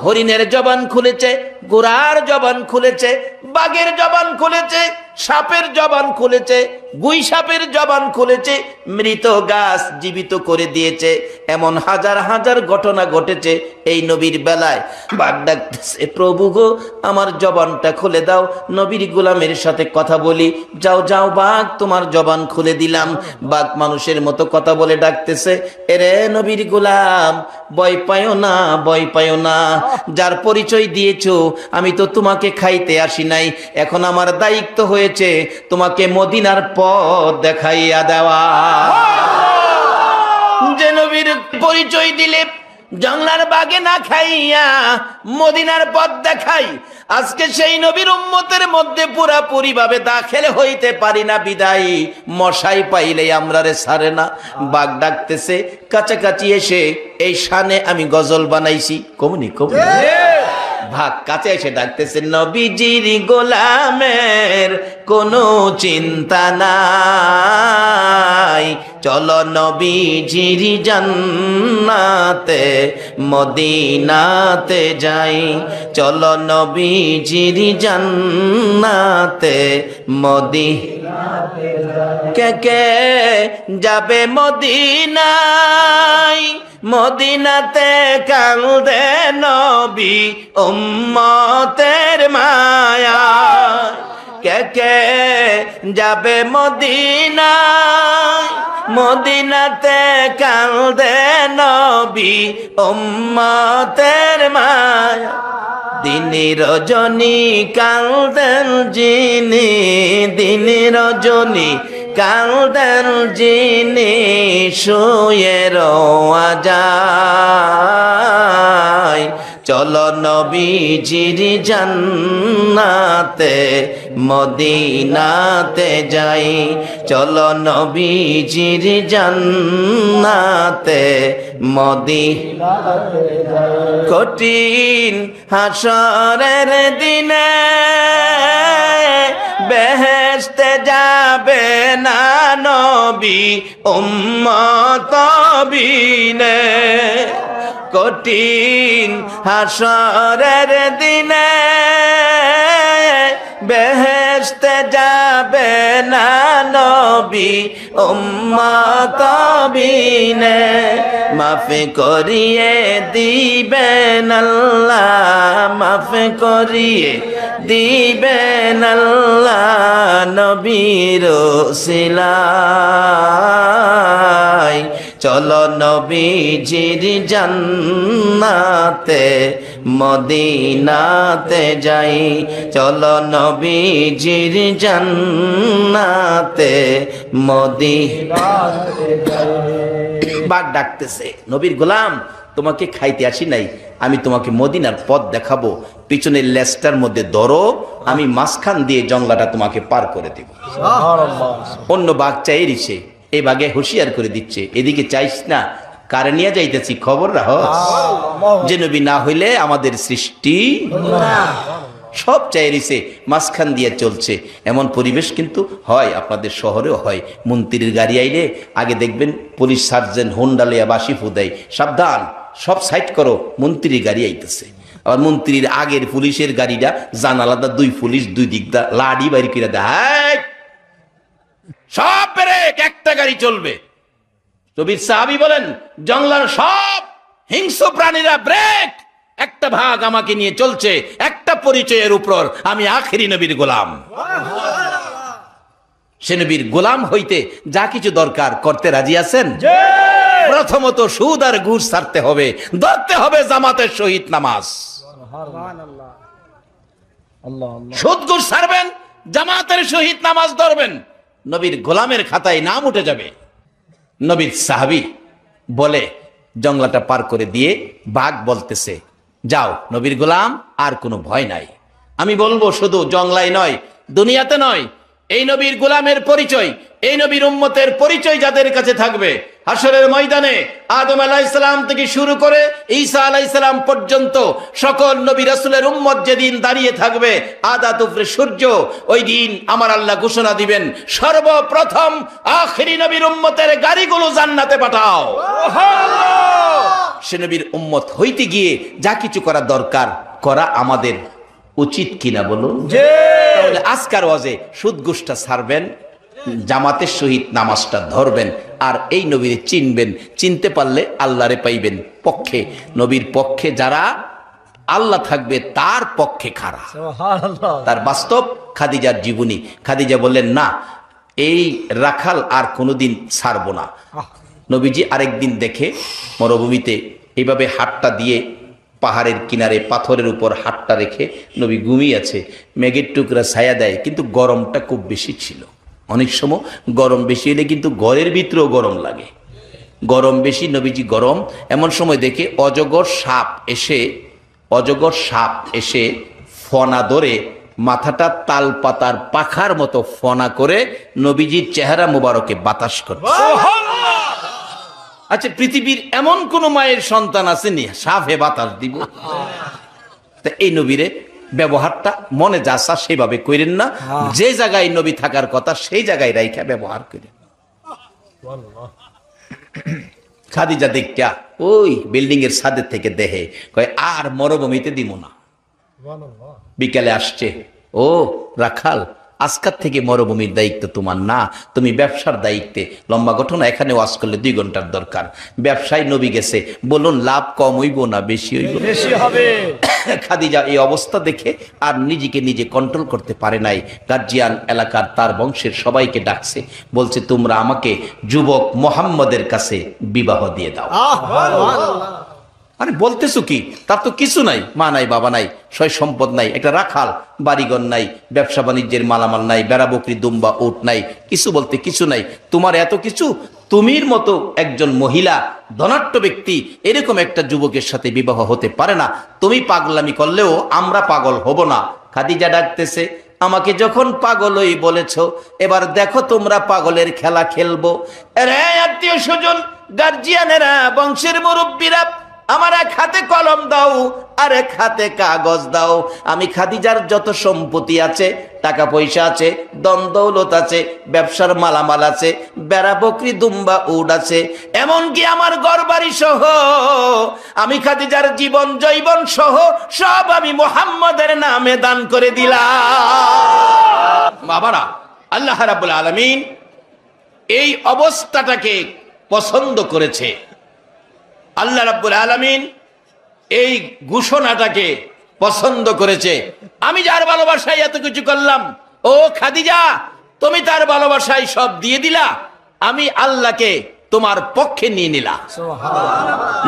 [SPEAKER 1] হরিণের জবান খুলেছে, ঘোড়ার জবান খুলেছে, বাঘের জবান খুলেছে, সাপের জবান খুলেছে, গুই সাপের জবান খুলেছে, মৃত গাছ জীবিত করে দিয়েছে। এমন হাজার হাজার ঘটনা ঘটেছে এই নবীর বেলায়। বাঘ ডাকতেছে, প্রভু গো আমার জবানটা খুলে দাও, নবীর গোলামের সাথে কথা বলি। যাও যাও বাঘ, তোমার জবান খুলে দিলাম। বাঘ মানুষের মতো কথা বলে ডাকতেছে, এরে নবীর গোলাম, ভয় পায়ো না, ভয় পায়ো না। যার পরিচয় দিয়েছো, আমি তো তোমাকে খাইতে আসি নাই। এখন আমার দায়িত্ব হয়েছে তোমাকে মদিনার পথ দেখাইয়া দেওয়া। যে নবীর পরিচয় দিলে জংলার বাগে না খাইয়া মদিনার পথ দেখাই, আজকে সেই নবীর উম্মতের মধ্যে পুরাপুরি ভাবে দাখিল হইতে পারি না বিদায় মশাই পাইলে আমরা রে ছাড়ে না। বাঘ ডাকতেছে, কাছাকাছি এসে এই শানে আমি গজল বানাইছি। কমনি কমনি ভাগ কাছে এসে ডাকতেছে, নবীজির গোলামের কোনো চিন্তা নাই, চলো নবীজির জান্নাতে মদিনাতে যাই, চলো নবীজির জান্নাতে মদিনাতে যাই। কে কে যাবে মদিনায়, মদিনাতে কান্দে নবী উম্মতের মায়া। কে কে যাবে মদিনায়, মদিনাতে কান্দে নবী উম্মতের মায়া। দিনে রজনী কান্দেন যিনি, দিনে রজনী কান্দেন যিনি, শুয়ে রোয়া যায়, চলো নবীজির জান্নাতে মদিনাতে যাই, চলো নবীজির জান্নাতে মদিনাতে যাই। কঠিন হাসরের দিনে বেহেশতে যাবে না নবী উম্মত বিনে, কঠিন হাসরের দিনে বেহেশতে যাবে না নবী উম্মত বিনে। মাফ করিয়ে দিবেন আল্লাহ, মাফ করিয়ে দিবেন আল্লাহ নবীর ওসিলায়, চলো নবীজির জান্নাতে মদিনাতে যাই, চলো নবীজির জান্নাতে মদিনাতে যাই। বাঘ ডাকতেছে, নবীর গোলাম তোমাকে খাইতে আসি নাই, আমি তোমাকে মদিনার পথ দেখাবো, পিছনের লেজটার মধ্যে ধরো, আমি মাঝখান দিয়ে জংলাটা তোমাকে পার করে দেব। অন্য বাঘ চাই রিছে, এই বাঘে হুঁশিয়ার করে দিচ্ছে, এদিকে চাইস না, কারে নিয়ে যাইতেছি খবর রাখ, যে নবী না হইলে আমাদের সৃষ্টি সব চাইরিছে, মাঝখান দিয়ে চলছে। এমন পরিবেশ কিন্তু হয়, আপনাদের শহরেও হয়। মন্ত্রীর গাড়ি আইলে আগে দেখবেন পুলিশ সার্জেন্ট হোন্ডালিয়া বাসি ফুদাই, সাবধান সব সাইড করো, মন্ত্রীর গাড়ি আইতেছে। আবার মন্ত্রীর আগের পুলিশের গাড়িটা জানালাদা দুই পুলিশ দুই দিকদা লাড়ি বাইর করে দেয়, সব ব্রেক, একটা গাড়ি চলবে। নবীর সাহাবী বলেন, জঙ্গলার সব হিংস্র প্রাণীরা ব্রেক, একটা ভাগ আমাকে নিয়ে চলছে, একটা পরিচয়ের উপর, আমি আখেরি নবীর গোলাম। সে নবীর গোলাম হইতে যা কিছু দরকার করতে রাজি আছেন? প্রথমত সুদ আর ঘুষ ছাড়তে হবে, ধরতে হবে জামাতের সহিত নামাজ। সুদ ঘুষ ছাড়বেন, জামাতের সহিত নামাজ ধরবেন, নবীর গোলামের খাতায় নাম উঠে যাবে। নবীর সাহাবী বলে জংলাটা পার করে দিয়ে বাঘ বলতেছে, যাও নবীর গোলাম, আর কোনো ভয় নাই। আমি বলবো শুধু জংলায় নয়, দুনিয়াতে নয়, এই নবীর গোলামের পরিচয়, এই নবীর উম্মতের পরিচয় যাদের কাছে থাকবে, হাসরের ময়দানে আদম আলাইহিস সালাম থেকে শুরু করে ঈসা আলাইহিস সালাম পর্যন্ত সকল নবী রাসূলের উম্মত যেদিন দাঁড়িয়ে থাকবে আদাত উপরে সূর্য, ওই দিন আমার আল্লাহ ঘোষণা দিবেন, সর্বপ্রথম আখিরি নবীর উম্মতের গাড়িগুলো জান্নাতে পাঠাও। সে নবীর উম্মত হইতে গিয়ে যা কিছু করা দরকার করা আমাদের উচিত কিনা বলুন? তাহলে আজকার ওয়াজে সুদ ঘুষটা ছাড়বেন, জামাতের সহিত নামাজটা ধরবেন, আর এই নবীর চিনবেন, চিনতে পারলে আল্লাহরে পাইবেন। পক্ষে নবীর পক্ষে যারা, আল্লাহ থাকবে তার পক্ষে খাড়া। তার বাস্তব খাদিজার জীবনী। খাদিজা বললেন, না, এই রাখাল আর কোনোদিন ছাড়বো না। নবীজি আরেকদিন দেখে মরুভূমিতে এইভাবে হাতটা দিয়ে পাহাড়ের কিনারে পাথরের উপর হাতটা রেখে নবী ঘুমিয়ে আছে, মেঘের টুকরা ছায়া দেয়, কিন্তু গরমটা খুব বেশি ছিল। অনেক সময় গরম বেশি হলে কিন্তু ঘরের ভিতরেও গরম লাগে, গরম বেশি, নবীজি গরম। এমন সময় দেখে অজগর সাপ এসে ফনা ধরে মাথাটা তাল পাতার পাখার মতো ফনা করে নবীজির চেহারা মুবারকে বাতাস করে। আচ্ছা, পৃথিবীর এমন কোন মায়ের সন্তান আসেনি সাফে বাতাস দিব? তা এই নবীরে ব্যবহারটা মনে যাসা সেভাবে করেন না, যে জায়গায় নবী থাকার কথা সেই জায়গায় রাইখা ব্যবহার করেন। খাদিজা দেখা ওই বিল্ডিং এর ছাদের থেকে দেহে কয়, আর মরুভূমিতে দিব না। বিকালে আসছে, ও রাখাল, আজকাল থেকে মরুভূমির দায়িত্ব তোমার না, তুমি ব্যবসার দায়িত্বে। লম্বা ঘটনা, এখানে ওয়াজ করলে 2 ঘন্টার দরকার। ব্যবসায় নবী গেছে, বলুন লাভ কম হইব না বেশি হইব? বেশি হবে। খাদিজা এই অবস্থা দেখে আর নিজেকে নিজে কন্ট্রোল করতে পারে নাই। গার্জিয়ান এলাকার তার বংশের সবাইকে ডাকছে, বলছে তোমরা আমাকে যুবক মোহাম্মদের কাছে বিবাহ দিয়ে দাও। আরে বলতেছো কি? তার তো কিছু নাই, মা নাই, বাবা নাই, সয় সম্পদ নাই, একটা রাখাল, বাড়িঘর নাই, ব্যবসা বাণিজ্যের মালামাল নাই, বেড়া বকরি দুম্বা উট নাই, কিছু বলতে কিছু নাই। তোমার এত কিছু, তুমির মতো একজন মহিলা ধনাঢ্য ব্যক্তি এরকম একটা যুবকের সাথে বিবাহ হতে পারে না। তুমি পাগলামি করলেও আমরা পাগল হব না। খাদিজা ডাকতেছে, আমাকে যখন পাগলই বলেছো, এবার দেখো তোমরা পাগলের খেলা খেলবো। রে আত্মীয় স্বজন, গার্জিয়ানেরা, বংশের মুরব্বীরা, আমার এক হাতে কলম দাও আর এক হাতে কাগজ দাও। আমি খাদিজার যত সম্পত্তি আছে, টাকা পয়সা আছে, দন দৌলত আছে, ব্যবসার মালামাল আছে, বেড়া বকরি দুম্বা উড আছে, এমনকি আমার ঘরবাড়ি সহ, আমি খাদিজার জীবন জৈবন সহ সব আমি মুহাম্মদের নামে দান করে দিলাম। বাবারা, আল্লাহ রাব্বুল আলামিন এই অবস্থাটাকে পছন্দ করেছে। আল্লাহ রাব্বুল আলামিন এই ঘোষণাটাকে পছন্দ করেছে। আমি যার ভালোবাসায় এত কিছু করলাম, ও খাদিজা, তুমি তার ভালোবাসায় সব দিয়ে দিলা, আমি আল্লাহকে তোমার পক্ষে নিয়ে নিলাম।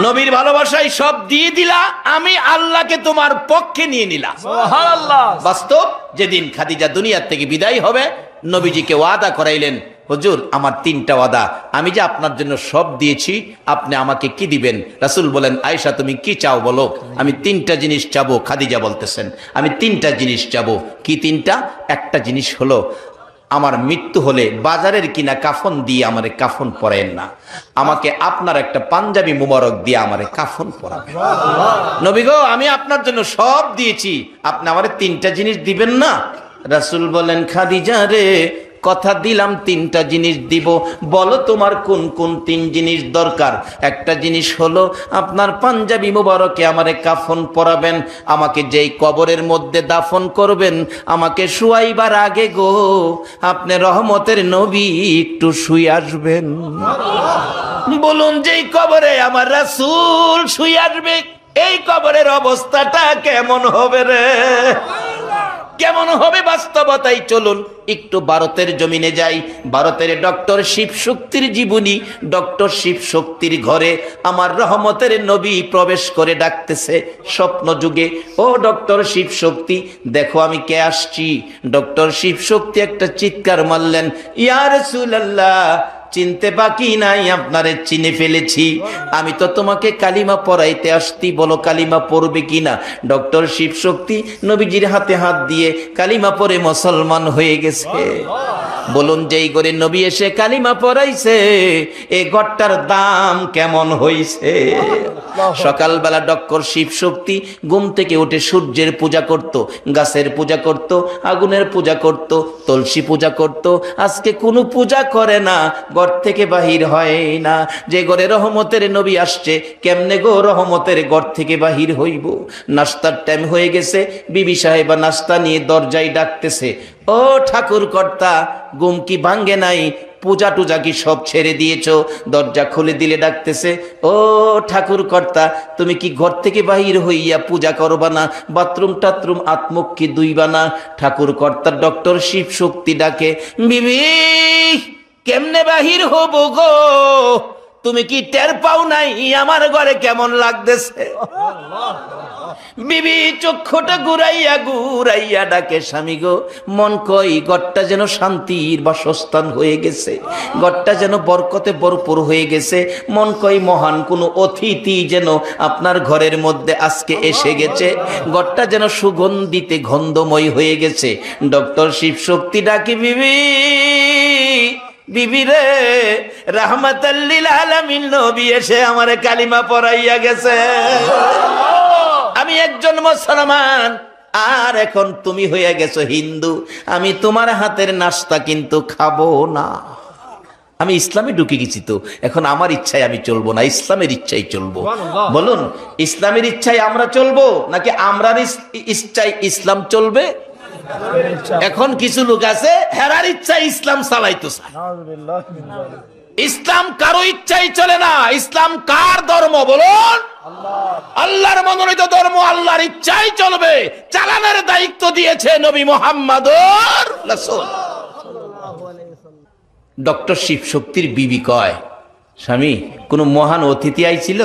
[SPEAKER 1] নবীর ভালোবাসায় সব দিয়ে দিলা, আমি আল্লাহকে তোমার পক্ষে নিয়ে নিলাম। বাস্তব যেদিন খাদিজা দুনিয়ার থেকে বিদায় হবে, নবীজিকে ওয়াদা করাইলেন, হুজুর আমার 3টা ওয়াদা, আমি যে আপনার জন্য সব দিয়েছি, আপনি আমাকে কি দিবেন? রাসূল বলেন, আয়েশা তুমি কি চাও বলো? আমি 3টা জিনিস চাবো। খাদিজা বলতেছেন, আমি 3টা জিনিস চাবো। কি 3টা? একটা জিনিস হলো, আমার মৃত্যু হলে বাজারের কিনা কাফন দিয়ে আমারে কাফন পরায়েন না, আমাকে আপনার একটা পাঞ্জাবি মুবারক দিয়ে আমারে কাফন পরাবেন। নবী গো, আমি আপনার জন্য সব দিয়েছি, আপনি আমারে 3টা জিনিস দিবেন না? রাসূল বলেন, খাদিজা রে, কথা দিলাম 3টা জিনিস দিব, বলো তোমার কোন কোন 3 জিনিস দরকার? একটা জিনিস হলো আপনার পাঞ্জাবি মুবারকে আমারে কাফন পরাবেন, আমাকে যেই কবরের মধ্যে দাফন করবেন, আমাকে শুয়াইবার আগে গো আপনি রহমতের নবী একটু শুয়ে আসবেন। বলুন, যেই কবরে আমার রাসূল শুয়ে আসবে, এই কবরের অবস্থাটা কেমন হবে রে? কেমন হবে বাস্তবতাই? চলুন একটু ভারতের জমিনে যাই। ভারতের ডক্টর শিব শক্তির জীবনী। ডক্টর শিব শক্তির ঘরে আমার রহমতের নবী প্রবেশ করে ডাকতেছে স্বপ্ন যুগে, ও ডক্টর শিব শক্তি, দেখো আমি কে আসছি। ডক্টর শিব শক্তি একটা চিৎকার মারলেন, ইয়া রাসূলুল্লাহ, চিনতে বাকি নাই, আপনারে চিনে ফেলেছি। আমি তো তোমাকে কালিমা পড়াইতে আসতি, বলো কালিমা পড়বে কিনা? ডক্টর শিব শক্তি নবীজির হাতে হাত দিয়ে কালিমা পড়ে মুসলমান হয়ে গেছে। বলুন যেই করে নবী এসে কালিমা পড়াইছে এই ঘরটার দাম কেমন হইছে। সকালবেলা ডক্কর শিব শক্তি ঘুম থেকে উঠে সূর্যের পূজা করত, গাছের পূজা করত, আগুনের পূজা করত, তুলসী পূজা করত। আজকে কোনো পূজা করে না, ঘর থেকে বাহির হয় না। যে ঘরে রহমতের নবী আসছে, কেমনে গো রহমতের ঘর থেকে বাহির হইব? নাস্তার টাইম হয়ে গেছে, বিবি সাহেবা নাস্তা নিয়ে দরজায় ডাকতেছে, ও ঠাকুর কর্তা, ঘুম কি ভাঙ্গে নাই? পূজা টুজা কি সব ছেড়ে দিয়েছো? দরজা খুলে দিলে ডাকতেছে, ও ঠাকুর কর্তা, তুমি কি ঘর থেকে বাহির হইয়া পূজা করবা না? বাথরুম টাথরুম আত্মুখ কি দুইবা না? ঠাকুর কর্তা ডক্টর শিব শক্তি ডাকে, বিবি কেমনে বাহির হব গো? তুমি কি টের পাও নাই আমার ঘরে কেমন লাগতেছে? বিবি চক্ষুটা ঘুরাইয়া ঘুরাইয়া ডাকে, স্বামী গো, মন কই ঘরটা যেন শান্তির বাসস্থান হয়ে গেছে, ঘরটা যেন বরকতে ভরপুর হয়ে গেছে। মন কই মহান কোনো অতিথি যেন আপনার ঘরের মধ্যে আজকে এসে গেছে, ঘরটা যেন সুগন্ধিতে গন্ধময় হয়ে গেছে। ডক্টর শিব শক্তি ডাকি, বিবি বিবি রে, রাহমাতাল লিল আলামিন নবী এসে আমারে কালিমা পড়াইয়া গেছে। আমি একজন মুসলমান, আর এখন তুমি হয়ে গেছো হিন্দু। আমি তোমার হাতের নাস্তা কিন্তু খাবো না। আমি ইসলামে ঢুকে গেছি, তো এখন আমার ইচ্ছায় আমি চলবো না, ইসলামের ইচ্ছাই চলবো। বলুন, ইসলামের ইচ্ছায় আমরা চলবো নাকি আমরার ইচ্ছায় ইসলাম চলবে? এখন কিছু লোক আছে হেরার ইচ্ছায় ইসলাম চালাইতো। ইসলাম কারো ইচ্ছাই চলে না। ইসলাম কার ধর্ম বলুন? আল্লাহর মনোনীত ধর্ম, আল্লাহর ইচ্ছাই চলবে। চালানোর দায়িত্ব দিয়েছে নবী মুহাম্মদুর রাসূল। ডক্টর শিব শক্তির বিবি কয়, স্বামী কোন মহান অতিথি আইছিল?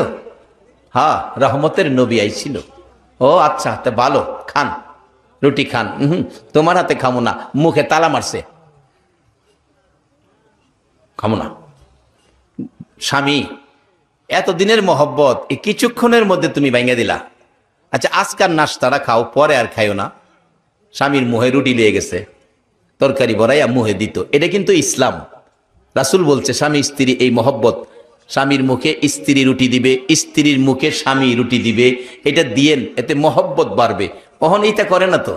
[SPEAKER 1] হ্যাঁ, রহমতের নবী আইছিল। ও আচ্ছা, তা ভালো, খান, রুটি খান। তোমার হাতে খামো না, মুখে তালা মারছে, খামো না। স্বামী এতদিনের মহব্বত এই কিছুক্ষণের মধ্যে তুমি ভাঙিয়ে দিলা। আচ্ছা আজকার নাস্তাটা খাও, পরে আর খাইও না। স্বামীর মুহে রুটি লেগে গেছে, তরকারি ভরাইয়া মুহে দিত। এটা কিন্তু ইসলাম। রাসূল বলছে স্বামী স্ত্রী এই মহব্বত, স্বামীর মুখে স্ত্রী রুটি দিবে, স্ত্রীর মুখে স্বামী রুটি দিবে, এটা দিয়েন, এতে মহব্বত বাড়বে। অহন এইটা করে না তো,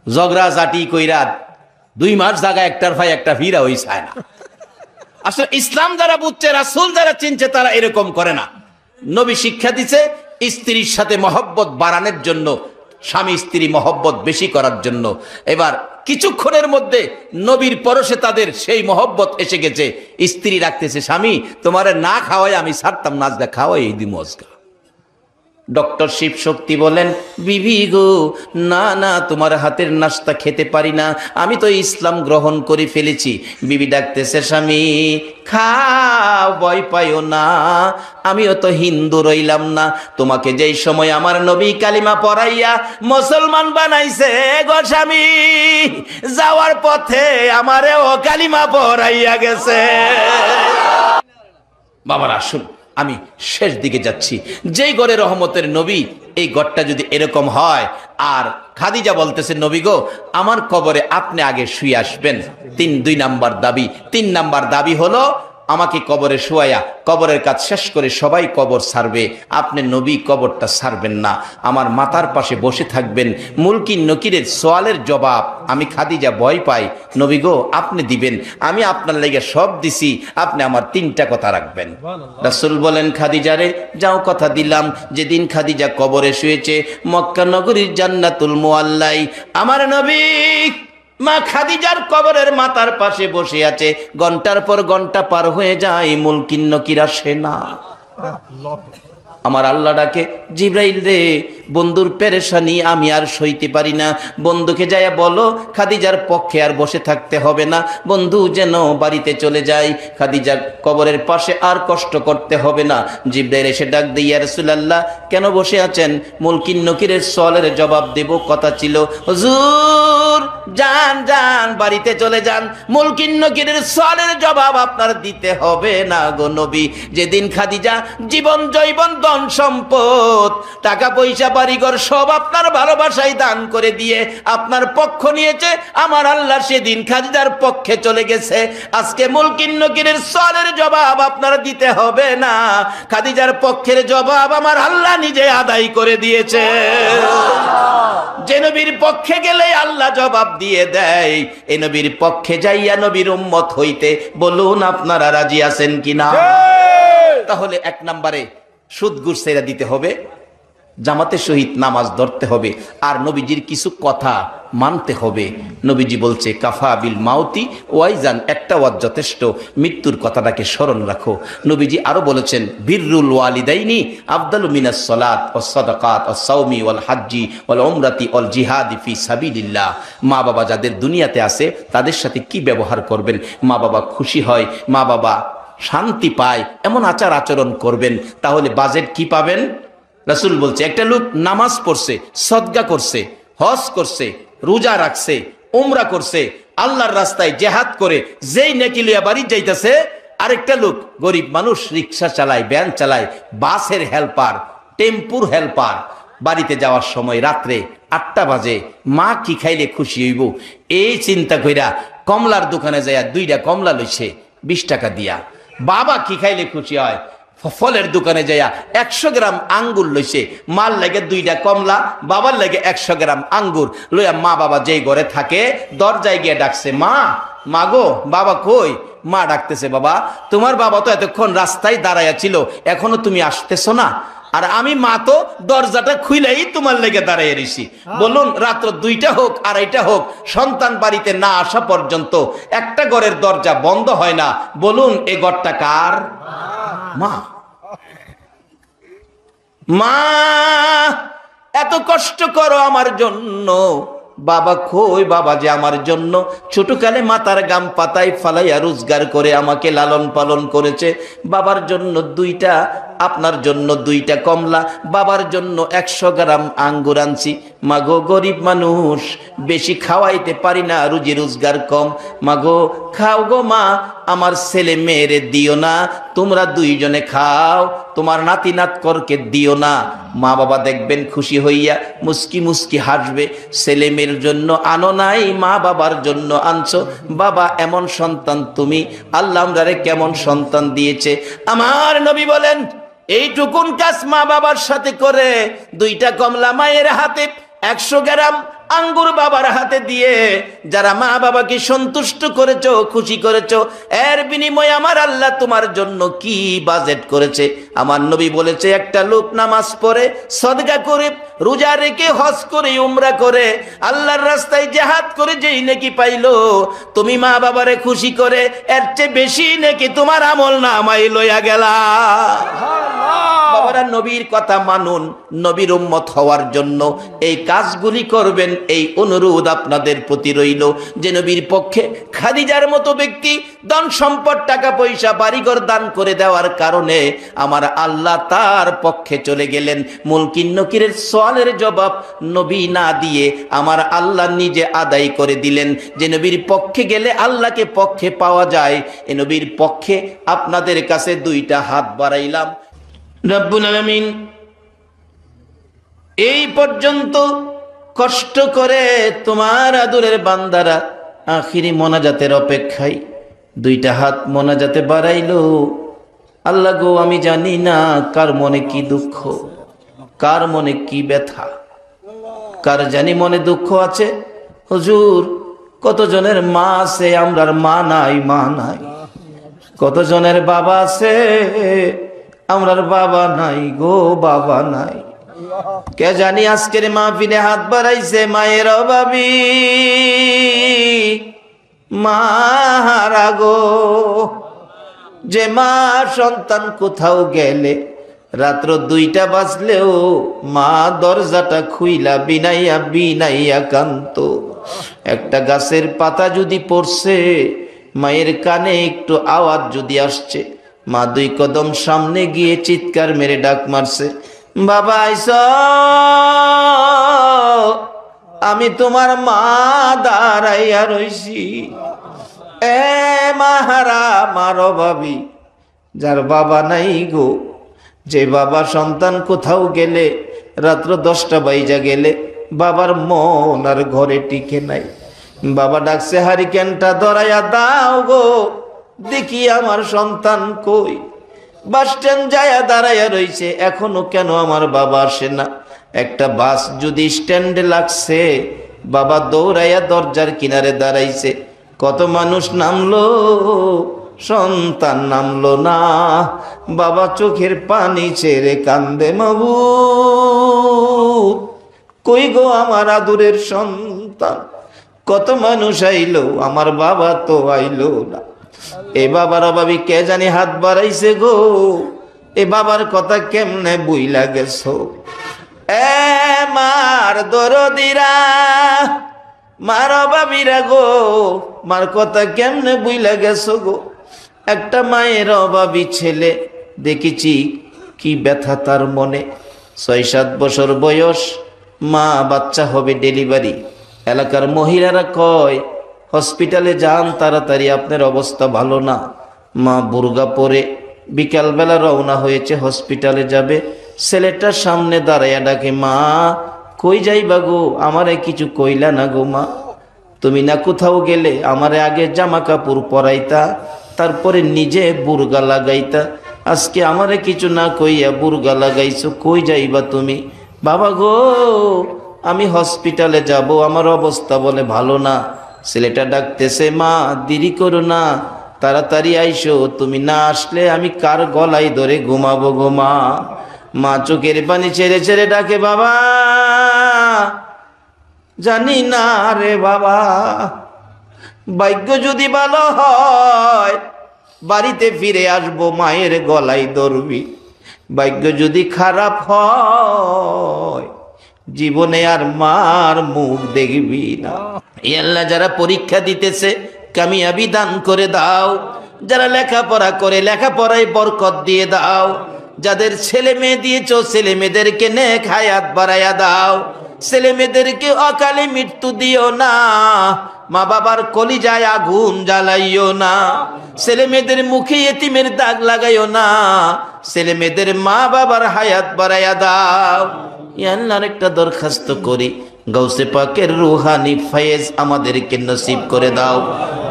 [SPEAKER 1] ঝগড়া জাটি কইরা 2 মাস জায়গা একটার ভাই একটা ভিড়া হই চায় না। আসলে ইসলাম যারা বুঝছে, রাসূল যারা চিনছে, তারা এরকম করে না। নবী শিক্ষা দিছে স্ত্রীর সাথে মহব্বত বাড়ানোর জন্য, স্বামী স্ত্রী মহব্বত বেশি করার জন্য। এবার কিছুক্ষণের মধ্যে নবীর পরশে তাদের সেই মহব্বত এসে গেছে। স্ত্রী রাখতেছে, স্বামী তোমারে না খাওয়াই আমি ছাড়তাম না, আজকে খাওয়াই এই দিমু আজকে। ডক্টর শিব শক্তি বলেন, বিবি গো, না না, তোমার হাতের নাস্তা খেতে পারি না, আমি তো ইসলাম গ্রহণ করে ফেলেছি। বিবি ডাকতেছে, স্বামী খাও, ভয় পাইও না, আমিও তো হিন্দু রইলাম না। তোমাকে যেই সময় আমার নবী কালিমা পড়াইয়া মুসলমান বানাইছে গো স্বামী, যাওয়ার পথে আমারেও কালিমা পড়াইয়া গেছে। বাবার আসুন, আমি শেষ দিকে যাচ্ছি। যেই ঘরে রহমতের নবী, এই ঘরটা যদি এরকম হয়। আর খাদিজা বলতেছে, নবী গো, আমার কবরে আপনি আগে শুয়ে আসবেন। 2 নাম্বার দাবি। 3 নাম্বার দাবি হলো, আমাকে কবরে শুয়াইয়া কবরের কাজ শেষ করে সবাই কবর ছাড়বে, আপনি নবী কবরটা ছাড়বেন না, আমার মাথার পাশে বসে থাকবেন। মুলকিন নকিরের সওয়ালের জবাব আমি খাদিজা ভয় পাই, নবী গো আপনি দিবেন, আমি আপনার লেগে সব দিছি, আপনি আমার 3টা কথা রাখবেন। রাসূল বলেন, খাদিজারে যাও, কথা দিলাম। যেদিন খাদিজা কবরে শুয়েছে মক্কা নগরীর জান্নাতুল মুআল্লাই, আমার নবী মা খাদিজার কবরের মাথার পাশে বসে আছে। ঘন্টার পর ঘন্টা পার হয়ে যায়, মুলকিন নকির আসে না। আমার আল্লাহ ডাকে, জিব্রাইল রে, বন্ধুর পেরেশানি আমি আর সইতে পারি না, বন্ধুকে যাইয়া বলো খাদিজার পক্ষে আর বসে থাকতে হবে না, বন্ধু যেন বাড়িতে চলে যায়, খাদিজা কবরের পাশে আর কষ্ট করতে হবে না। জিব্রাইল এসে ডাক দিয়ে, ইয়া রাসূলুল্লাহ কেন বসে আছেন? মুলকিন নকিরের সওয়ালের জবাব দেব কথা ছিল। হুজুর যান যান, বাড়িতে চলে যান, মুলকিন নকিরের সওয়ালের জবাব আপনার দিতে হবে না গো নবী। যেদিন খাদিজা জীবন জৈবন ধন সম্পদ, টাকা পয়সা, বাড়িঘর সব আপনার ভালোবাসায় দান করে দিয়ে আপনার পক্ষ নিয়েছে, আমার আল্লাহ সেদিন খাদিজার পক্ষে চলে গেছে। আজকে মুলকিন নকিরের সওয়ালের জবাব আপনার দিতে হবে না, খাদিজার পক্ষের জবাব আমার আল্লাহ নিজে আদায় করে দিয়েছে। যে নবীর পক্ষে গেলে আল্লাহ জবাব দিয়ে দেয়, এই নবীর পক্ষে যাইয়া নবীর উম্মত হইতে বলুন আপনারা রাজি আছেন কিনা? তাহলে এক নম্বরে সুদ ঘুষ ছেড়ে দিতে হবে, জামাতের সহিত নামাজ ধরতে হবে, আর নবীজির কিছু কথা মানতে হবে। নবীজি বলছে কাফা বিল মাউতি ওয়াইজান, একটা ওয়াজ যথেষ্ট, মৃত্যুর কথাটাকে স্মরণ রাখো। নবীজি আরো বলেছেন বিররুল ওয়ালিদাইনি আফদালু মিনাস সালাত ওয়াস সাদাকাত ওয়াস সাওমি ওয়াল হাজ্জি ওয়াল উমরাতি ওয়াল জিহাদি ফি সাবিলিল্লাহ। মা বাবা যাদের দুনিয়াতে আছে তাদের সাথে কি ব্যবহার করবেন, মা বাবা খুশি হয়, মা বাবা শান্তি পায়, এমন আচার আচরণ করবেন, তাহলে বাজেট কি পাবেন? রাসূল বলছে একটা লোক নামাজ পড়ছে, সদকা করছে, হজ করছে, রোজা রাখছে, উমরা করছে, আল্লাহর রাস্তায় জিহাদ করে যেই নেকি লইয়া বাড়ি যাইতেছে, আরেকটা লোক গরিব মানুষ রিকশা চালায়, ভ্যান চালায়, বাসের হেল্পার, টেম্পুর হেল্পার, বাড়িতে যাওয়ার সময় রাত্রে 8টা বাজে মা কি খাইলে খুশি হইব এই চিন্তা কইরা কমলার দোকানে যাইয়া 2টা কমলা লইছে 20 টাকা দিয়া। বাবা কি খাইলে খুশি হয়, ফলের দোকানে যাইয়া 100 গ্রাম আঙ্গুর লইছে, মার লাগে 2টা কমলা, বাবার লাগে 100 গ্রাম আঙ্গুর লইয়া মা বাবা যেই ঘরে থাকে দরজায় গিয়ে ডাকছে, মা, মা গো, বাবা কই? মা ডাকতেছে, বাবা তোমার বাবা তো এতক্ষণ রাস্তায় দাঁড়াইয়া ছিল, এখনো তুমি আসতেছো না? আর আমি মা তো দরজাটা খুইলেই তোমার লেগে দাঁড়াইয়া রইছি। বলুন রাত্র 2টা হোক 2:30 হোক, সন্তান বাড়িতে না আসা পর্যন্ত একটা ঘরের দরজা বন্ধ হয় না। বলুন এ ঘরটা কার? মা। মা এত কষ্ট করো আমার জন্য, বাবা কই? বাবা যে আমার জন্য ছোটকালে মাথার গাম পাতায় ফালাইয়া রোজগার করে আমাকে লালন পালন করেছে। বাবার জন্য 2টা, আপনার জন্য 2টা কমলা, বাবার জন্য 100 গ্রাম আঙ্গুর আনছি। মাগো গরিব মানুষ, বেশি খাওয়াইতে পারি না, রুজি রোজগার কম, মাগো খাও গো মা, আমার ছেলে মেয়েরে দিও না, তোমরা 2জনে খাও, তোমার নাতি নাতকরকে দিও না। মা বাবা দেখবেন খুশি হইয়া মুস্কি মুস্কি হাসবে। ছেলে মেয়ের জন্য আনো নাই, মা বাবার জন্য আনছো। বাবা এমন সন্তান তুমি, আল্লাহ আমরারে কেমন সন্তান দিয়েছে। আমার নবী বলেন এইটুকুন কাজ মা বাবার সাথে করে 2টা কমলা মায়ের হাতে, 100 গ্রাম আঙ্গুর বাবার হাতে দিয়ে যারা মা বাবাকে সন্তুষ্ট করেছো, খুশি করেছো, এর বিনিময়ে আমার আল্লাহ তোমার জন্য কি বাজেট করেছে। আমার নবী বলেছে একটা লোক নামাজ পড়ে, সদকা করে, রোজা রেখে, হজ করে, উমরা করে, আল্লাহর রাস্তায় জিহাদ করে যেই নেকি পাইলো, তুমি মা বাবারে খুশি করে এর চেয়ে বেশি নেকি তোমার আমল নামায় লইয়া গেলা। বাবারা নবীর কথা মানুন, নবীর উম্মত হওয়ার জন্য এই কাজগুলি করবেন, এই অনুরোধ আপনাদের প্রতি রইল। যে নবীর পক্ষে খাদিজার মতো ব্যক্তি ধন সম্পদ, টাকা পয়সা, বাড়িঘর দান করে দেওয়ার কারণে আমার আল্লাহ তার পক্ষে চলে গেলেন। মুলকিন নকিরের সওয়ালের জবাব নবী না দিয়ে আমার আল্লাহ নিজে আদায় করে দিলেন। যে নবীর পক্ষে গেলে আল্লাহকে পক্ষে পাওয়া যায়, এ নবীর পক্ষে আপনাদের কাছে 2টা হাত বাড়াইলাম। রব্বুল আলামিন এই পর্যন্ত কষ্ট করে তোমার আদরের বান্দারা আখিরি মোনাজাতের অপেক্ষায় 2টা হাত মোনাজাতে বাড়াইলো। আল্লাহ গো, আমি জানি না কার মনে কি দুঃখ, কার মনে কি ব্যথা, কার জানি মনে দুঃখ আছে। হুজুর কতজনের মা আছে, আমরার মা নাই, মা নাই। কতজনের বাবা আছে, আমরার বাবা নাই গো, বাবা নাই। কে জানি আজকের মাহফিলে হাত বাড়াইছে মায়ের অভাবী, মা হারা গো। যে মা সন্তান কোথাও গেলে রাত্র 2টা বাজলেও মা দরজাটা খুইলা বিনাইয়া বিনাইয়া কান্ত। একটা গাছের পাতা যদি পড়ছে, মায়ের কানে একটু আওয়াজ যদি আসছে, মা 2 কদম সামনে গিয়ে চিৎকার মেরে ডাক মারছে, বাবা আইস, আমি তোমার মা দাঁড়াইয়া রইছি। এ মাহারা মার অভাবী, যার বাবা নাই গো, যে বাবা সন্তান কোথাও গেলে রাত্র 10টা বাইজা গেলে বাবার মন আর ঘরে টিকে নাই। বাবা ডাকছে, হারিকেনটা ধরাইয়া দাও গো, দেখি আমার সন্তান কই। বাস স্ট্যান্ড যায়া দাঁড়াইয়া রইছে, এখনো কেন আমার বাবা আসে না। একটা বাস যদি স্ট্যান্ডে লাগছে, বাবা দৌড়াইয়া দরজার কিনারে দাঁড়াইছে। কত মানুষ নামলো, সন্তান নামলো না। বাবা চোখের পানি ছেড়ে কান্দে, মাবুদ কই গো আমার আদুরের সন্তান। কত মানুষ আইলো, আমার বাবা তো আইলো না। এ বাবার অভাবী কে জানি হাত বাড়াইছে গো, এ বাবার কথা কেমনে বুইলা গেছো। এ মার দরদিরা, মার অভাবীরা গো, মার কথা কেমনে বুইলা গেছো গো। একটা মায়ের অভাবী ছেলে দেখেছি, কি ব্যথা তার মনে। 6-7 বছর বয়স, মা বাচ্চা হবে ডেলিভারি। এলাকার মহিলারা কয়, হসপিটালে যান তাড়াতাড়ি, আপনার অবস্থা ভালো না। মা বুরগা পরে বিকালবেলা রওনা হয়েছে, হসপিটালে যাবে। ছেলেটার সামনে দাঁড়াইয়া ডাকে, মা কই যাইবা গো, আমারে কিছু কইলা না গো মা। তুমি না কোথাও গেলে আমারে আগে জামা কাপড় পরাইতা, তারপরে নিজে বুরগা লাগাইতা। আজকে আমারে কিছু না কইয়া বুরগা লাগাইছো, কই যাইবা তুমি? বাবা গো, আমি হসপিটালে যাব, আমার অবস্থা বলে ভালো না। ছেলেটা ডাকতেছে, মা দেরি করো না, তাড়াতাড়ি আইসো, তুমি না আসলে আমি কার গলায় ধরে ঘুমাবো গো মা। মা চোখের পানি ছেড়ে ছেড়ে ডাকে, বাবা জানি না রে বাবা, ভাগ্য যদি ভালো হয় বাড়িতে ফিরে আসবো, মায়ের গলায় ধরবি। ভাগ্য যদি খারাপ হয় জীবনে আর মার মুখ দেখবি না। আল্লাহ, যারা পরীক্ষা দিতেছে কামিয়াবি দান করে দাও। যারা লেখাপড়া করে লেখাপড়ায় বরকত দিয়ে দাও। যাদের ছেলে মেয়ে দিয়েছো, ছেলে মেয়েদেরকে নেক হায়াত বাড়াইয়া দাও। ছেলে মেয়েদেরকে অকালে মৃত্যু দিও না। মা বাবার কলিজায় আগুন জ্বালাইও না। ছেলে মেয়েদের মুখে এতিমের দাগ লাগাইও না। ছেলে মেয়েদের মা বাবার হায়াত বাড়াইয়া দাও। আল্লাহর একটা দরখাস্ত করি, গৌসে পাকের রুহানি ফয়েজ আমাদেরকে নসিব করে দাও।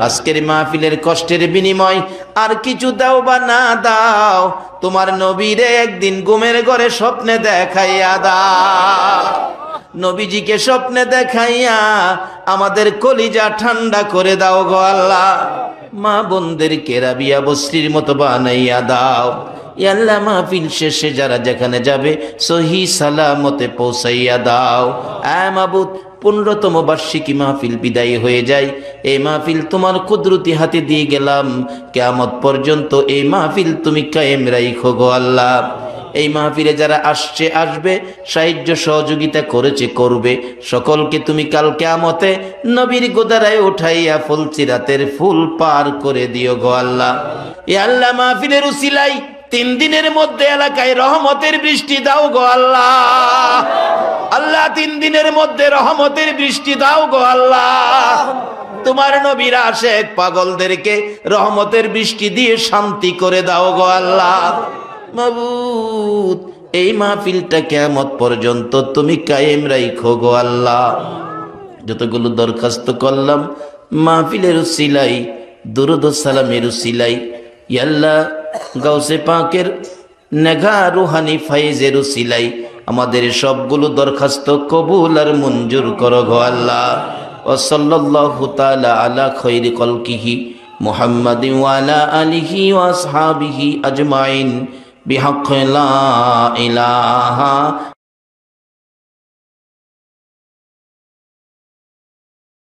[SPEAKER 1] আজকের মাহফিলের কষ্টের বিনিময় আর কিছু দাও বা না দাও, তোমার নবীরে একদিন ঘুমের ঘরে স্বপ্নে দেখাইয়া দাও। নবীজিকে স্বপ্নে দেখাইয়া আমাদের কলিজা ঠান্ডা করে দাও গো আল্লাহ। মা বোনদেরকে রাবিয়া বসরির মতো বানাইয়া দাও। আল্লাহ, মাহফিল শেষে যারা যেখানে যাবে সহি সালামতে পৌঁছাইয়া দাও। আয় মাবুদ, 15তম বার্ষিকী মাহফিল বিদায় হয়ে যায়। এই মাহফিল তোমার কুদরতি হাতে দিয়ে গেলাম। কিয়ামত পর্যন্ত এই মাহফিল তুমি কায়েম রাখো গো আল্লাহ। এই মাহফিলে যারা আসছে আসবে, সাহায্য সহযোগিতা করেছে করবে, সকলকে তুমি কাল কিয়ামতে নবীর গোদারায় উঠাইয়া ফুলসিরাতের ফুল পার করে দিও গো আল্লাহ। এ আল্লাহ, মাহফিলের উসিলাই 3 দিনের মধ্যে এলাকায় রহমতের বৃষ্টি দাও গো আল্লাহ। আল্লাহ, 3 দিনের মধ্যে রহমতের বৃষ্টি দাও গো আল্লাহ। তোমার নবীর আশিক পাগলদেরকে রহমতের বৃষ্টি দিয়ে শান্তি করে দাও গো আল্লাহ। মাবুদ, এই মাহফিলটা কিয়ামত পর্যন্ত তুমি কায়েম রাখো গো আল্লাহ। যতগুলো দরখাস্ত করলাম মাহফিলের উসিলাই, দুরূদ ও সালামের উসিলাই, আল্লাহ গাউসে পাকের নেঘা রুহানি ফাইজের উসিলাই আমাদের সবগুলো দরখাস্ত কবুল আর মঞ্জুর করো গো আল্লাহ। ওয়া সাল্লাল্লাহু তাআলা আলা খায়রি খালকিহি মুহাম্মাদিন ওয়া আলা আলিহি ওয়া আসহাবিহি আজমাইন বিহাক্কি লা ইলাহা